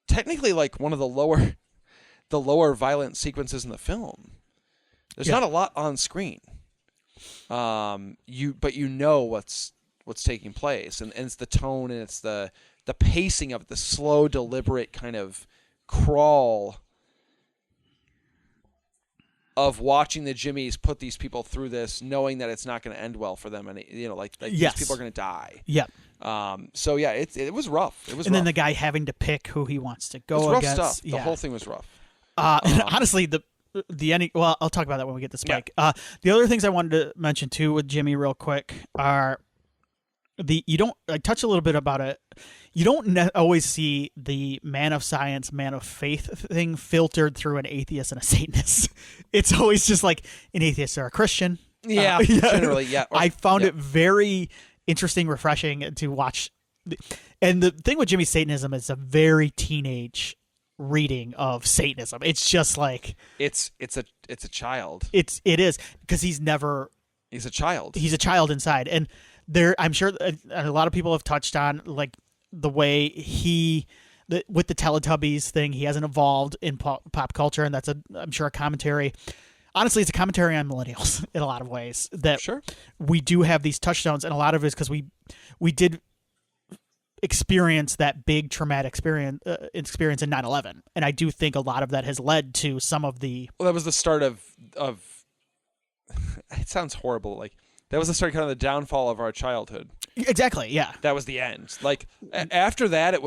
technically like one of the lower violent sequences in the film. There's not a lot on screen. But you know what's taking place, and it's the tone, and it's the pacing of it, the slow, deliberate kind of crawl of watching the Jimmies put these people through this, knowing that it's not going to end well for them, and like these people are going to die. Yeah. So yeah, it was rough. It was. And rough. then the guy having to pick who he wants to go rough against. Stuff. Yeah. The whole thing was rough. And honestly, the ending. Well, I'll talk about that when we get to Spike. Yeah. The other things I wanted to mention too with Jimmy, real quick, are I touch a little bit about it. You don't always see the man of science, man of faith thing filtered through an atheist and a Satanist. It's always just like an atheist or a Christian. Yeah, generally, yeah. I found it very interesting, refreshing to watch. And the thing with Jimmy Satanism is a very teenage reading of Satanism. It's just like it's a child. It is because he's a child. He's a child inside, and I'm sure a lot of people have touched on like the way with the Teletubbies thing, he hasn't evolved in pop culture, and that's I'm sure a commentary. Honestly, it's a commentary on millennials in a lot of ways. That sure. We do have these touchstones, and a lot of it is because we did experience that big traumatic experience in 9/11, and I do think a lot of that has led to some of the. Well, that was the start of. It sounds horrible, like. That was the start, kind of the downfall of our childhood. Exactly, yeah. That was the end. Like after that, it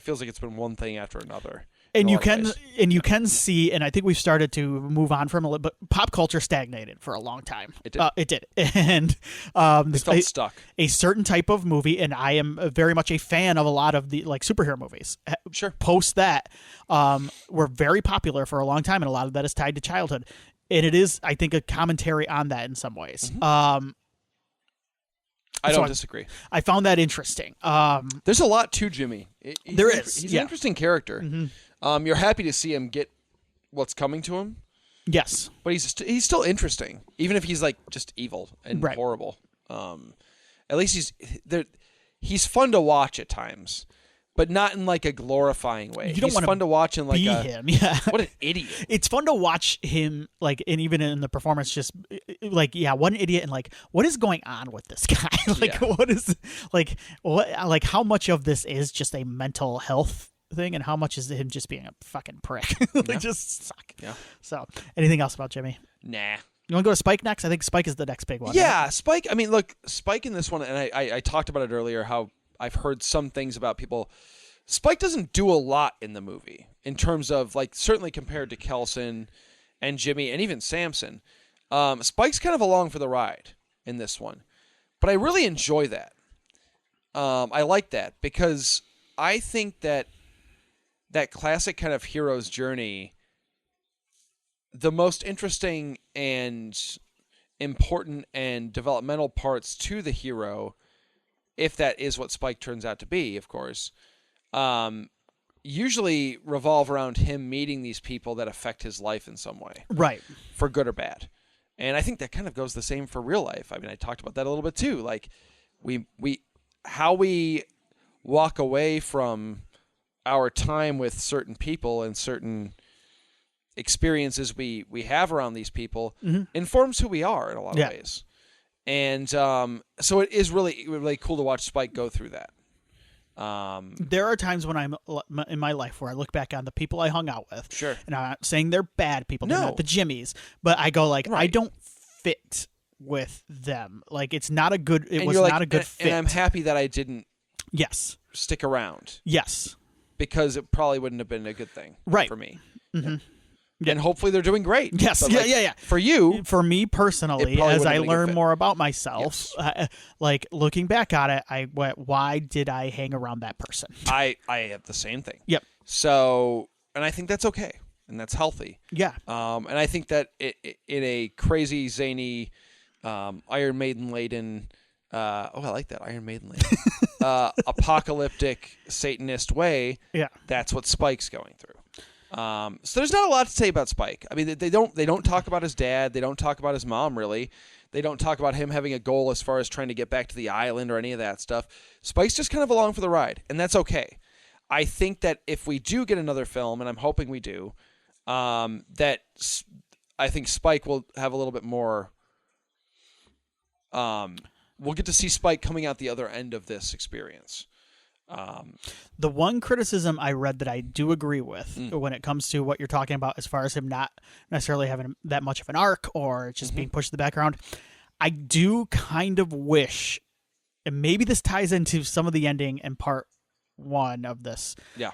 feels like it's been one thing after another. And you can see, and I think we've started to move on from a little, but pop culture stagnated for a long time. It did. It did, and it felt stuck. A certain type of movie, and I am very much a fan of a lot of the like superhero movies. Sure. Post that, were very popular for a long time, and a lot of that is tied to childhood. And it is, I think, a commentary on that in some ways. Mm-hmm. I don't disagree. I found that interesting. There's a lot to Jimmy. There is. He's an interesting character. Mm-hmm. You're happy to see him get what's coming to him. Yes. But he's still interesting, even if he's like just evil and horrible. At least he's fun to watch at times. But not in like a glorifying way. He's fun to watch in like him. Yeah. What an idiot. It's fun to watch him like, and even in the performance, just like, yeah, what an idiot, and like, what is going on with this guy? Like, what is like how much of this is just a mental health thing, and how much is him just being a fucking prick? Just suck. Yeah. So, anything else about Jimmy? Nah. You want to go to Spike next? I think Spike is the next big one. Yeah, right? Spike. I mean, look, Spike in this one, and I talked about it earlier, how I've heard some things about people. Spike doesn't do a lot in the movie in terms of, like, certainly compared to Kelson and Jimmy and even Samson. Spike's kind of along for the ride in this one. But I really enjoy that. I like that because I think that that classic kind of hero's journey, the most interesting and important and developmental parts to the hero, if that is what Spike turns out to be, of course, usually revolve around him meeting these people that affect his life in some way. Right. For good or bad. And I think that kind of goes the same for real life. I mean, I talked about that a little bit too. Like how we walk away from our time with certain people and certain experiences we have around these people informs who we are in a lot of ways. And so it is really, really cool to watch Spike go through that. There are times when I'm in my life where I look back on the people I hung out with. Sure. And I'm not saying they're bad people. No. They're not the Jimmies. But I go like, Right. I don't fit with them. Like, it's not a good, it And was you're not a good fit. And I'm happy that I didn't Yes. stick around. Yes. Because it probably wouldn't have been a good thing Right. for me. Mm-hmm. And hopefully they're doing great. Yes. But Yeah. For you, For me personally, It probably as wouldn't I have been a good learn fit. more about myself, like looking back on it, I went, why did I hang around that person? I have the same thing. Yep. So, and I think that's okay. And that's healthy. Yeah. And I think that in a crazy, zany, Iron Maiden laden, I like that, Iron Maiden laden, apocalyptic Satanist way, Yeah. that's what Spike's going through. So there's not a lot to say about Spike. I mean, they don't talk about his dad. They don't talk about his mom, really. They don't talk about him having a goal as far as trying to get back to the island or any of that stuff. Spike's just kind of along for the ride, and that's okay. I think that if we do get another film, and I'm hoping we do, that I think Spike will have a little bit more. We'll get to see Spike coming out the other end of this experience. The one criticism I read that I do agree with when it comes to what you're talking about, as far as him not necessarily having that much of an arc or just being pushed to the background, I do kind of wish, and maybe this ties into some of the ending in part one of this. Yeah.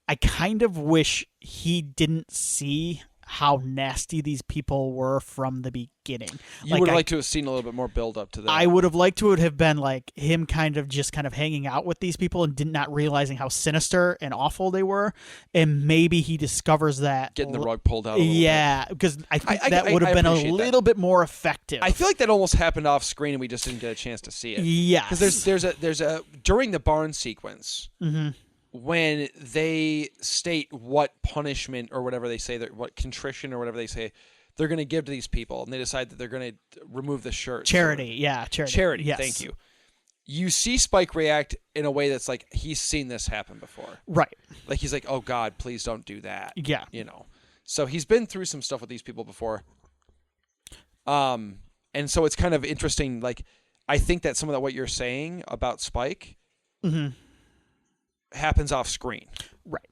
I kind of wish he didn't see how nasty these people were from the beginning. You would like to have seen a little bit more build up to that. I would have liked to have been like him kind of hanging out with these people and not realizing how sinister and awful they were. And maybe he discovers that. Getting the rug pulled out a little bit. Because I think that would have been a little bit more effective. I feel like that almost happened off screen and we just didn't get a chance to see it. Yes. Because there's a during the barn sequence, when they state what punishment or whatever they say, what contrition or whatever they say they're going to give to these people, and they decide that they're going to remove the shirts. Charity. Charity, yes. thank you. You see Spike react in a way that's like he's seen this happen before. Right. Like he's like, oh God, please don't do that. Yeah. You know. So he's been through some stuff with these people before. And so it's kind of interesting. Like, I think that some of that what you're saying about Spike happens off screen. Right.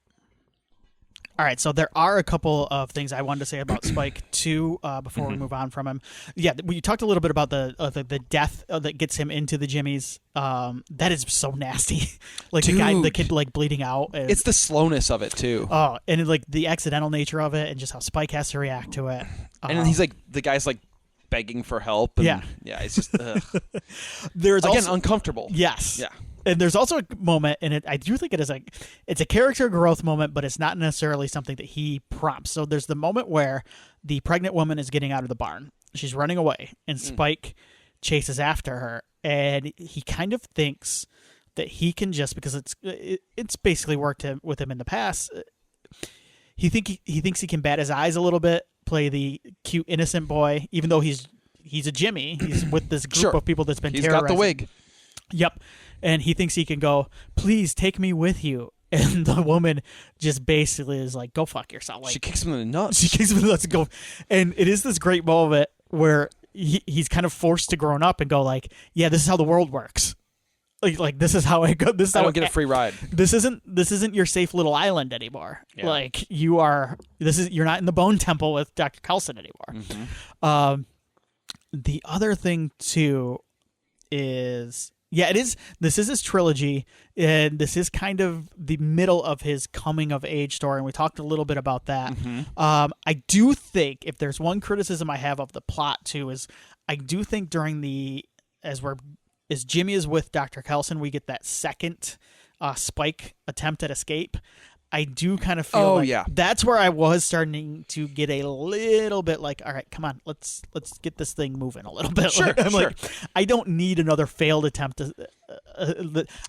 All right, so there are a couple of things I wanted to say about Spike too before we move on from him. Yeah, we talked a little bit about the death that gets him into the Jimmies. That is so nasty. Like the kid like bleeding out. It's the slowness of it too. Oh, and like the accidental nature of it, and just how Spike has to react to it. And then he's like, the guy's like begging for help. And yeah, it's just there's again also, uncomfortable. Yes. Yeah. And there's also a moment, and I do think it's a character growth moment, but it's not necessarily something that he prompts. So there's the moment where the pregnant woman is getting out of the barn. She's running away, and Spike chases after her, and he kind of thinks that he can just, because it's basically worked with him in the past. He thinks he can bat his eyes a little bit, play the cute innocent boy, even though he's a Jimmy. He's with this group of people that's been terrorized. He's got the wig. Yep. And he thinks he can go, please take me with you. And the woman just basically is like, go fuck yourself. Like, she kicks him in the nuts. She kicks him in the nuts and go. And it is this great moment where he's kind of forced to grow up and go like, yeah, this is how the world works. Like this is how I go. This is I how don't get a free ride. This isn't your safe little island anymore. Yeah. Like you're not in the Bone Temple with Dr. Coulson anymore. The other thing too is, yeah, it is. This is his trilogy, and this is kind of the middle of his coming of age story, and we talked a little bit about that. I do think if there's one criticism I have of the plot too is I do think during as Jimmy is with Dr. Coulson, we get that second Spike attempt at escape. I do kind of feel yeah. That's where I was starting to get a little bit like, all right, come on, let's get this thing moving a little bit. Sure, I'm like, I don't need another failed attempt.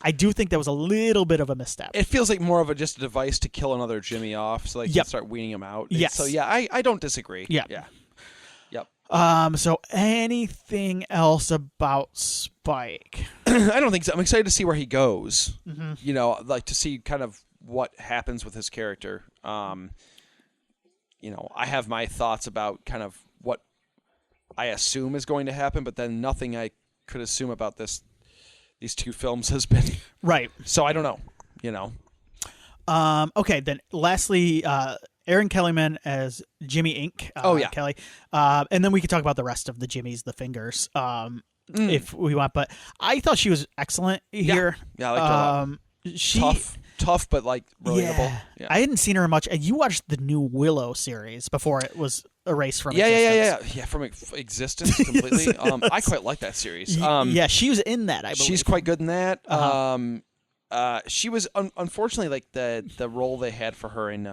I do think that was a little bit of a misstep. It feels like more of just a device to kill another Jimmy off, so they can start weaning him out. Yes. So yeah, I don't disagree. Yeah. Yeah. So anything else about Spike? I don't think so. I'm excited to see where he goes. Mm-hmm. You know, like to see kind of what happens with his character. You know, I have my thoughts about kind of what I assume is going to happen, but then nothing I could assume about these two films has been right. So I don't know. You know. Okay, then lastly, Aaron Kellyman as Jimmy Inc. Kelly. And then we could talk about the rest of the Jimmys, the fingers, if we want. But I thought she was excellent here. Yeah, I liked her a lot. Tough, but like relatable. Yeah. I hadn't seen her much. And you watched the new Willow series before it was erased from existence. Yeah, from existence completely. Yes. I quite like that series. Yeah, she was in that, I believe. She's quite good in that. She was, unfortunately, like the role they had for her in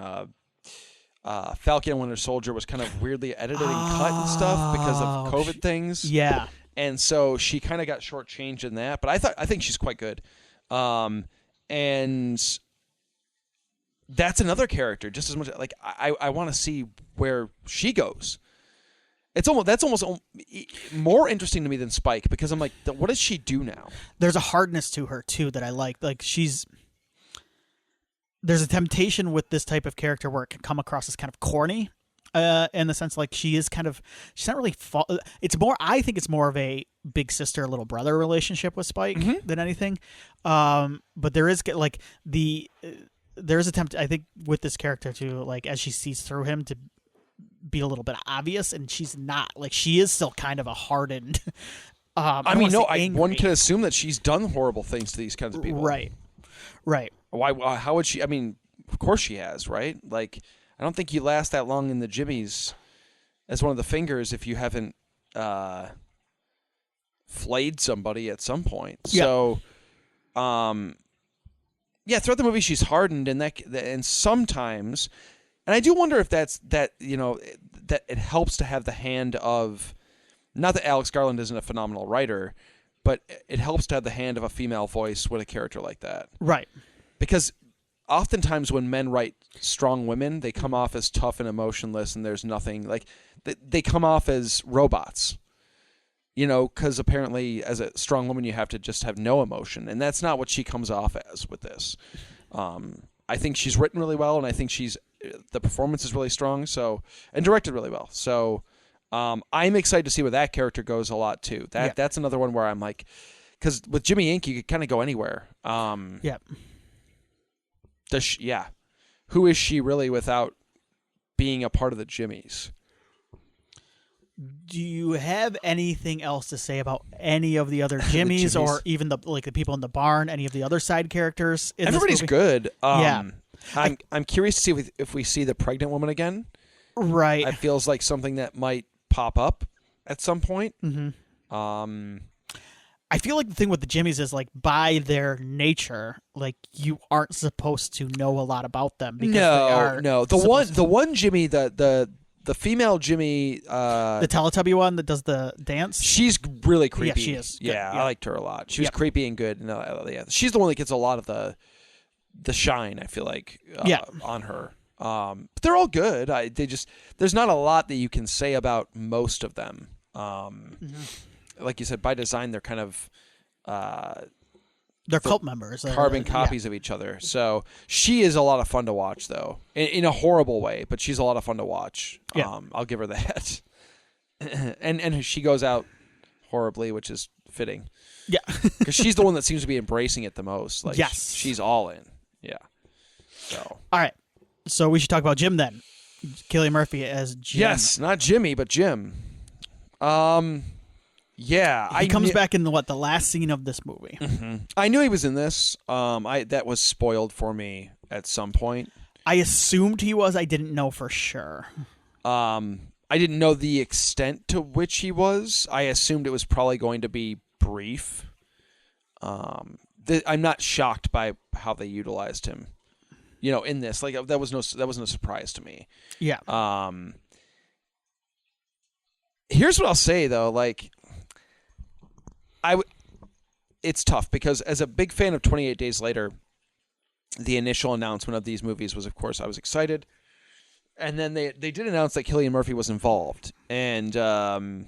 Falcon and Winter Soldier was kind of weirdly edited and cut and stuff because of COVID things. Yeah. And so she kind of got shortchanged in that. But I think she's quite good. And that's another character just as much. Like I want to see where she goes. That's almost more interesting to me than Spike because I'm like, what does she do now? There's a hardness to her too that I like. Like there's a temptation with this type of character where it can come across as kind of corny, in the sense like she's not really. I think it's more of a big sister little brother relationship with Spike than anything. But there is like there's a tempt I think with this character to like as she sees through him to be a little bit obvious, and she's not. Like she is still kind of a hardened. One can assume that she's done horrible things to these kinds of people. Right. Why? How would she? I mean, of course she has, right? Like, I don't think you last that long in the Jimmys as one of the fingers if you haven't flayed somebody at some point. Yeah. So, throughout the movie she's hardened, and sometimes, and I do wonder if that it helps to have the hand of, not that Alex Garland isn't a phenomenal writer, but it helps to have the hand of a female voice with a character like that. Right. Because oftentimes when men write strong women, they come off as tough and emotionless, and there's nothing, like, they come off as robots. You know, because apparently as a strong woman you have to just have no emotion, and that's not what she comes off as with this. I think she's written really well, and I think the performance is really strong, and directed really well. So I'm excited to see where that character goes a lot too. That's another one where I'm like, because with Jimmy Inc. you could kind of go anywhere. Who is she really without being a part of the Jimmys? Do you have anything else to say about any of the other Jimmys, or even the people in the barn? Any of the other side characters? Everybody's good. I'm curious to see if we see the pregnant woman again. Right. It feels like something that might pop up at some point. Mm-hmm. I feel like the thing with the Jimmys is, like, by their nature, like, you aren't supposed to know a lot about them because they are. No. The one Jimmy, the female Jimmy, the Teletubby one that does the dance. She's really creepy. Yeah, she is. Yeah, I liked her a lot. She was creepy and good. She's the one that gets a lot of the shine, I feel like, on her. But they're all good. There's not a lot that you can say about most of them. Like you said, by design, they're kind of they're cult members, carbon copies of each other. So she is a lot of fun to watch, though, in a horrible way. But she's a lot of fun to watch. Yeah. I'll give her that. and she goes out horribly, which is fitting. Yeah, because she's the one that seems to be embracing it the most. Like, yes, she's all in. Yeah. So all right. So we should talk about Jim then. Cillian Murphy as Jim. Yes, not Jimmy, but Jim. Yeah, he comes back in the last scene of this movie. Mm-hmm. I knew he was in this. That was spoiled for me at some point. I assumed he was. I didn't know for sure. I didn't know the extent to which he was. I assumed it was probably going to be brief. I'm not shocked by how they utilized him. in this. Like that wasn't a surprise to me. Yeah. Here's what I'll say though, like it's tough because as a big fan of 28 Days Later, the initial announcement of these movies was, of course, I was excited. And then they did announce that Cillian Murphy was involved. And the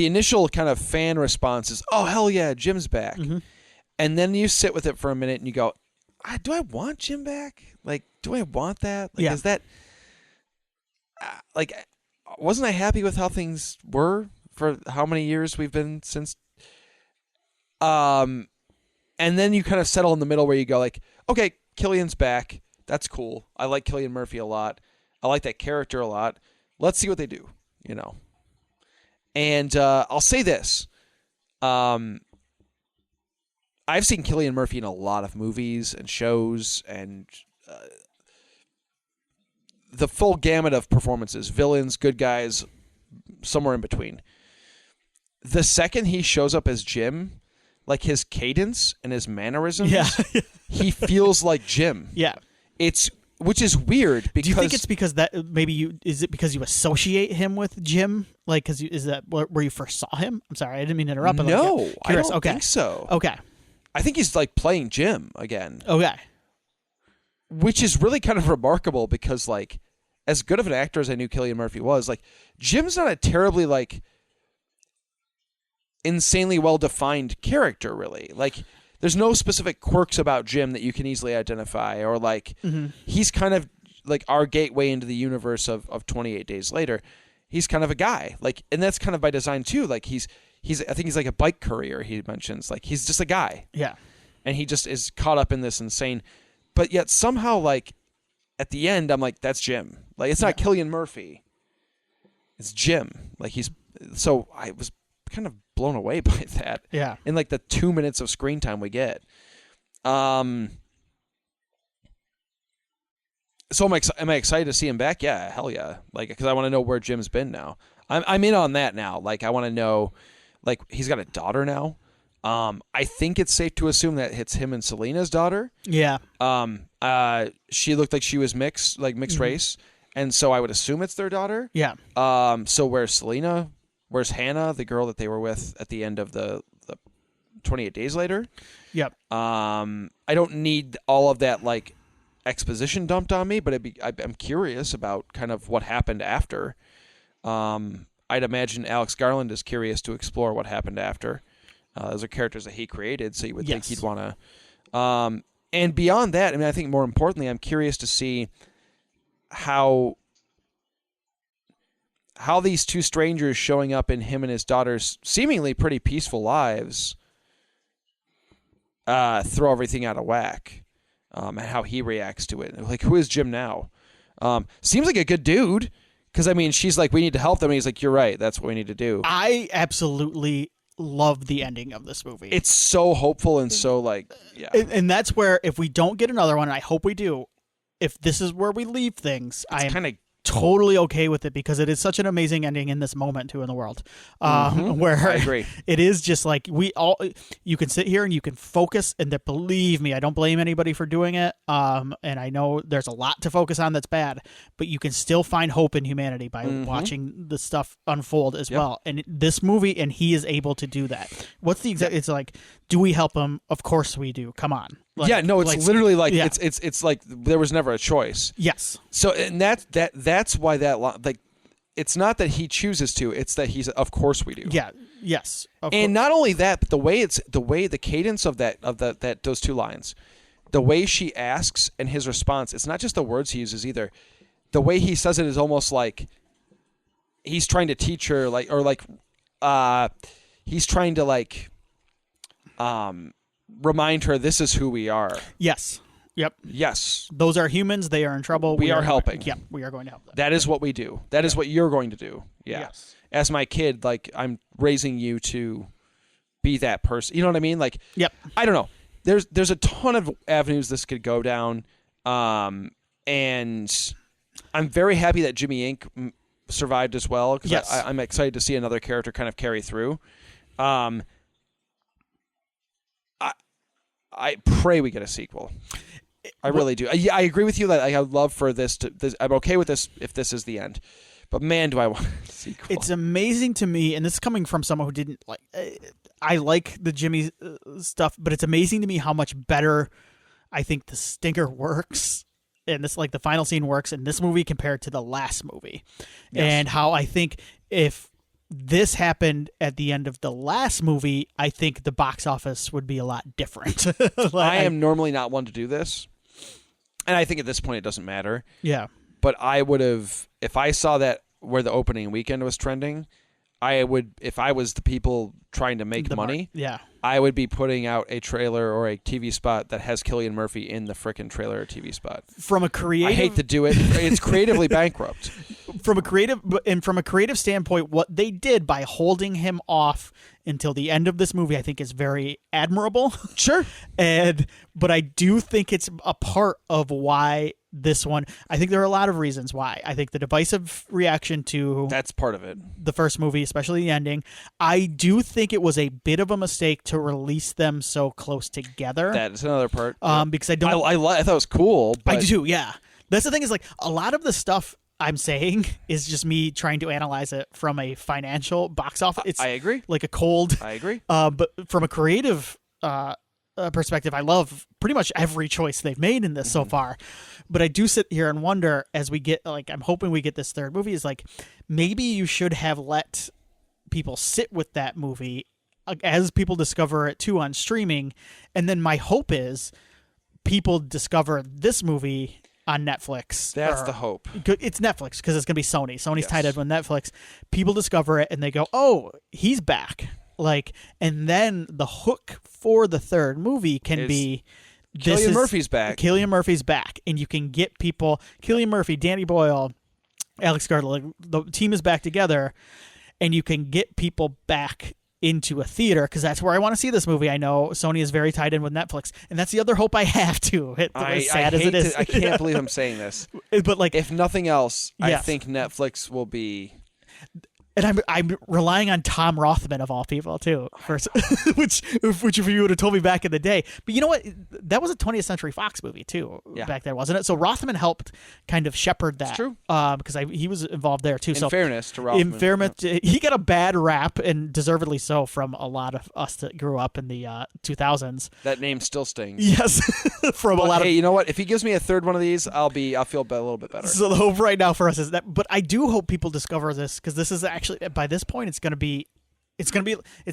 initial kind of fan response is, oh, hell yeah, Jim's back. Mm-hmm. And then you sit with it for a minute and you go, do I want Jim back? Like, do I want that? Like, is that... like, wasn't I happy with how things were for how many years we've been since... And then you kind of settle in the middle where you go like, okay, Cillian's back. That's cool. I like Cillian Murphy a lot. I like that character a lot. Let's see what they do, And I'll say this. I've seen Cillian Murphy in a lot of movies and shows and the full gamut of performances, villains, good guys, somewhere in between. The second he shows up as Jim, like his cadence and his mannerisms, he feels like Jim. Yeah. Which is weird because... Do you think it's because that is it because you associate him with Jim? Like, is that where you first saw him? I'm sorry, I didn't mean to interrupt. No, I don't think so. Okay. I think he's like playing Jim again. Okay. Which is really kind of remarkable because like, as good of an actor as I knew Cillian Murphy was, like Jim's not a terribly like insanely well-defined character, really. Like, there's no specific quirks about Jim that you can easily identify, or like he's kind of like our gateway into the universe of 28 Days Later. He's kind of a guy, like, and that's kind of by design too. Like he's I think he's like a bike courier. He mentions like he's just a guy, and he just is caught up in this insane, but yet somehow like at the end I'm like, that's Jim. Like it's not Cillian Murphy, it's Jim. Like so I was kind of blown away by that. Yeah. In like the 2 minutes of screen time we get. So am I excited to see him back? Yeah, hell yeah. Like, because I want to know where Jim's been now. I'm in on that now. Like, I want to know, like, he's got a daughter now. I think it's safe to assume that it's him and Selena's daughter. Yeah. She looked like she was mixed race, and so I would assume it's their daughter. Yeah. So where's Selena? Where's Hannah, the girl that they were with at the end of the 28 Days Later? Yep. I don't need all of that like exposition dumped on me, but I'm curious about kind of what happened after. I'd imagine Alex Garland is curious to explore what happened after. Those are characters that he created, so you would think he'd want to. And beyond that, I mean, I think more importantly, I'm curious to see how these two strangers showing up in him and his daughter's seemingly pretty peaceful lives throw everything out of whack, and how he reacts to it. Like, who is Jim now? Seems like a good dude, because, I mean, she's like, we need to help them, and he's like, you're right, that's what we need to do. I absolutely love the ending of this movie. It's so hopeful and so, like, yeah. And that's where, if we don't get another one, and I hope we do, if this is where we leave things, I am kind of totally okay with it, because it is such an amazing ending in this moment too in the world, where I agree. It is just like you can sit here and you can focus, and that, believe me, I don't blame anybody for doing it, and I know there's a lot to focus on that's bad, but you can still find hope in humanity by watching the stuff unfold as well. And this movie, and he is able to do that. What's the exact? It's like, do we help him? Of course we do. Come on. Like, yeah, no, it's literally like it's like there was never a choice. Yes. So, and that's why like, it's not that he chooses to; it's that he's, of course we do. Yeah. Yes. And not only that, but the way the cadence of those two lines, the way she asks and his response, it's not just the words he uses either. The way he says it is almost like he's trying to teach her, like, or like, he's trying to like, remind her this is who we are. Yes. Yep. Yes. Those are humans. They are in trouble. We are helping. Yeah, we are going to help them. That is what we do. That is what you're going to do. Yeah. Yes. As my kid, like, I'm raising you to be that person. You know what I mean? Like, yep. I don't know. There's a ton of avenues this could go down. And I'm very happy that Jimmy Inc. survived as well, because yes. I'm excited to see another character kind of carry through. I pray we get a sequel. I really do. Yeah, I agree with you that I would love for this to. I'm okay with this if this is the end. But man, do I want a sequel. It's amazing to me, and this is coming from someone who didn't like. I like the Jimmy stuff, but it's amazing to me how much better I think the stinger works, and this like the final scene works in this movie compared to the last movie, and how I think if this happened at the end of the last movie, I think the box office would be a lot different. I am normally not one to do this, and I think at this point it doesn't matter. Yeah. But I would have, if I saw that where the opening weekend was trending, I would, if I was the people trying to make money, I would be putting out a trailer or a TV spot that has Cillian Murphy in the frickin' trailer or TV spot. From a creative, I hate to do it. It's creatively bankrupt. From a creative standpoint, what they did by holding him off until the end of this movie, I think is very admirable. Sure. But I do think it's a part of why this one, I think there are a lot of reasons why. I think the divisive reaction to that's part of it. The first movie, especially the ending. I do think it was a bit of a mistake to release them so close together. That's another part. Because I don't. I thought it was cool. But I do too. Yeah. That's the thing is like a lot of the stuff I'm saying is just me trying to analyze it from a financial box office. I agree. Like a cold. I agree. But from a creative perspective, I love pretty much every choice they've made in this so far. But I do sit here and wonder as we get, like, I'm hoping we get this third movie, is like, maybe you should have let people sit with that movie as people discover it too on streaming. And then my hope is people discover this movie on Netflix. That's the hope. It's Netflix because it's going to be Sony. Sony's tied in with Netflix. People discover it and they go, oh, he's back. Like, and then the hook for the third movie can be Cillian Murphy's back. Cillian Murphy's back, and you can get people. Cillian Murphy, Danny Boyle, Alex Garland. The team is back together, and you can get people back into a theater because that's where I want to see this movie. I know Sony is very tied in with Netflix, and that's the other hope I have too. As sad as it is, I can't believe I'm saying this, but like, if nothing else, I think Netflix will be. And I'm relying on Tom Rothman of all people too, which if you would have told me back in the day. But you know what? That was a 20th Century Fox movie too back then, wasn't it? So Rothman helped kind of shepherd that. It's true. Because he was involved there too. In fairness to Rothman. He got a bad rap, and deservedly so, from a lot of us that grew up in the 2000s. That name still stings. Yes, from a lot of. Hey, you know what? If he gives me a third one of these, I'll feel a little bit better. So the hope right now for us is that, but I do hope people discover this because this is actually. By this point, it's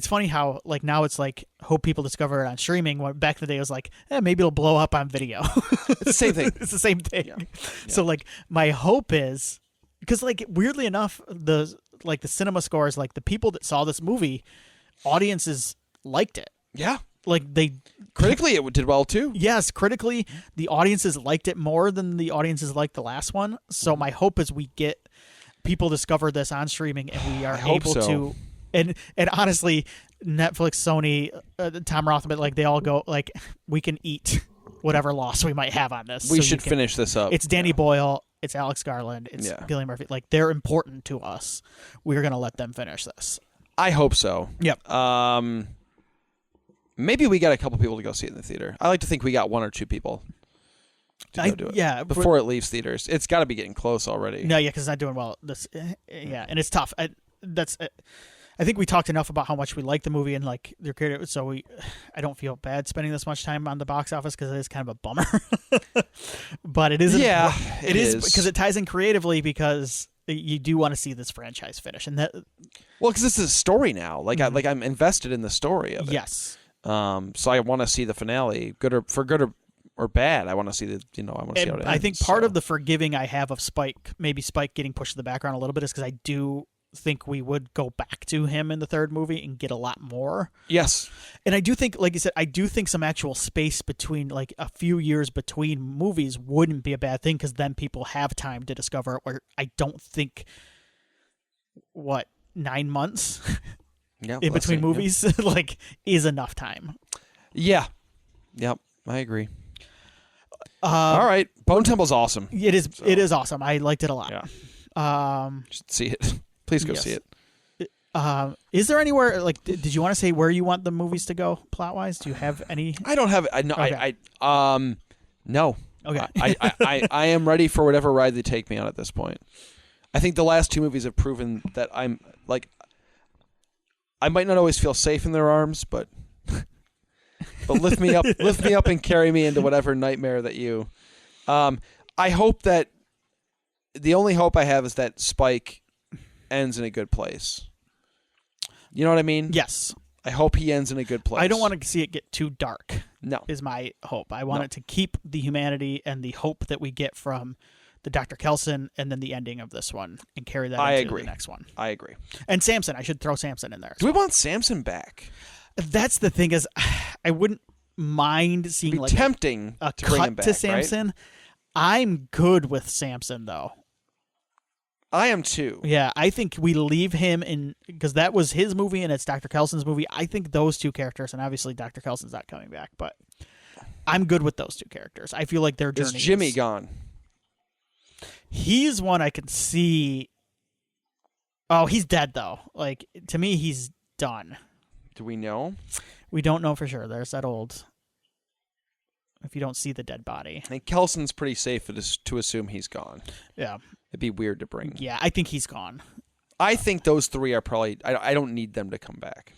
funny how like now it's like hope people discover it on streaming. When back in the day it was like maybe it'll blow up on video. It's the same thing. It's the same thing. Yeah. So like my hope is because like weirdly enough the cinema scores, like the people that saw this movie, audiences liked it. Yeah. Like they critically it did well too. Yes, critically the audiences liked it more than the audiences liked the last one. So my hope is we get people discover this on streaming and we are able to and honestly Netflix, Sony, Tom Rothman, like they all go like we can eat whatever loss we might have on this. We should finish this up. It's Danny Boyle, it's Alex Garland, it's Cillian Murphy. Like they're important to us. We're going to let them finish this. I hope so. Yep. Maybe we got a couple people to go see it in the theater. I like to think we got one or two people. To go do it. Yeah, before it leaves theaters, it's got to be getting close already. No, because it's not doing well. And it's tough. I think we talked enough about how much we like the movie and like their creative. So I don't feel bad spending this much time on the box office because it is kind of a bummer. But it is. Yeah, it is because it ties in creatively because you do want to see this franchise finish and that. Well, because this is a story now. Like I'm invested in the story of it. Yes. So I want to see the finale, good or bad. I want to see I want to see how it ends. I think part of the forgiving I have of Spike getting pushed to the background a little bit is because I do think we would go back to him in the third movie and get a lot more. Yes. And I do think, like you said, I do think some actual space between, like a few years between movies wouldn't be a bad thing because then people have time to discover it, where I don't think, 9 months in between movies like is enough time. Yeah. Yep. I agree. All right, Bone Temple's awesome. It is. So. It is awesome. I liked it a lot. Yeah. Should see it. Please go see it. Is there anywhere like? Did you want to say where you want the movies to go plot wise? Do you have any? I don't have. No. Okay. I am ready for whatever ride they take me on at this point. I think the last two movies have proven that I'm like. I might not always feel safe in their arms, but lift me up and carry me into whatever nightmare that you. I hope that the only hope I have is that Spike ends in a good place. You know what I mean? Yes. I hope he ends in a good place. I don't want to see it get too dark. No. Is my hope. I want it to keep the humanity and the hope that we get from the Dr. Kelson and then the ending of this one and carry that into the next one. I agree. And Samson. I should throw Samson in there. Do we want Samson back? That's the thing is I wouldn't mind seeing like tempting a to bring him cut back, to Samson. Right? I'm good with Samson though. I am too. Yeah, I think we leave him in because that was his movie and it's Dr. Kelson's movie. I think those two characters, and obviously Dr. Kelson's not coming back, but I'm good with those two characters. I feel like their journey. Is Jimmy gone? He's one I can see. Oh, he's dead though. Like to me, he's done. Do we know? We don't know for sure. There's that old. If you don't see the dead body, I think Kelson's pretty safe to assume he's gone. Yeah, it'd be weird to bring. Yeah, I think he's gone. I think those three are probably. I don't need them to come back.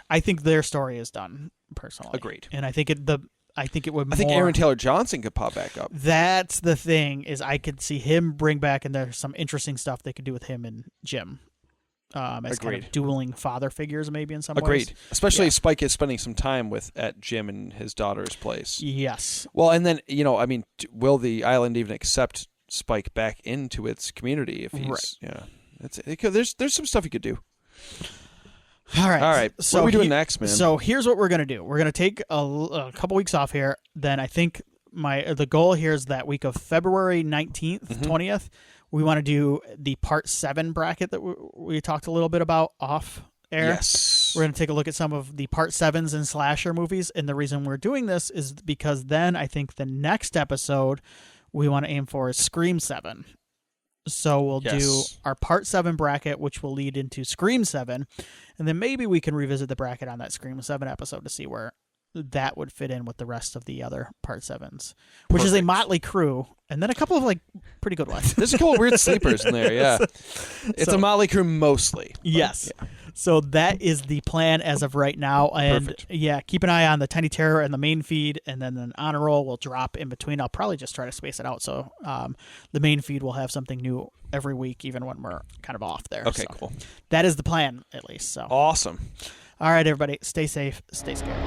I think their story is done. Personally, agreed. And I think I think Aaron Taylor Johnson could pop back up. That's the thing is I could see him bring back, and there's some interesting stuff they could do with him and Jim. As kind of dueling father figures, maybe in some ways. Agreed. Especially if Spike is spending some time at Jim and his daughter's place. Yes. Well, and then will the island even accept Spike back into its community if he's right? Yeah. There's some stuff you could do. All right. So what are we doing next, man? So here's what we're gonna do. We're gonna take a couple weeks off here. Then I think the goal here is that week of February 19th, 20th. We want to do the Part 7 bracket that we talked a little bit about off air. Yes. We're going to take a look at some of the Part 7s in slasher movies. And the reason we're doing this is because then I think the next episode we want to aim for is Scream 7. So we'll do our Part 7 bracket, which will lead into Scream 7. And then maybe we can revisit the bracket on that Scream 7 episode to see where that would fit in with the rest of the other Part 7s, which is a motley crew, and then a couple of pretty good ones. There's a couple of weird sleepers in there, yeah. It's a motley crew mostly. Yes. Yeah. So that is the plan as of right now. And perfect. Keep an eye on the Tiny Terror and the main feed, and then an honor roll will drop in between. I'll probably just try to space it out so the main feed will have something new every week, even when we're kind of off there. Okay, so cool. That is the plan, at least. So awesome. All right, everybody, stay safe, stay scared.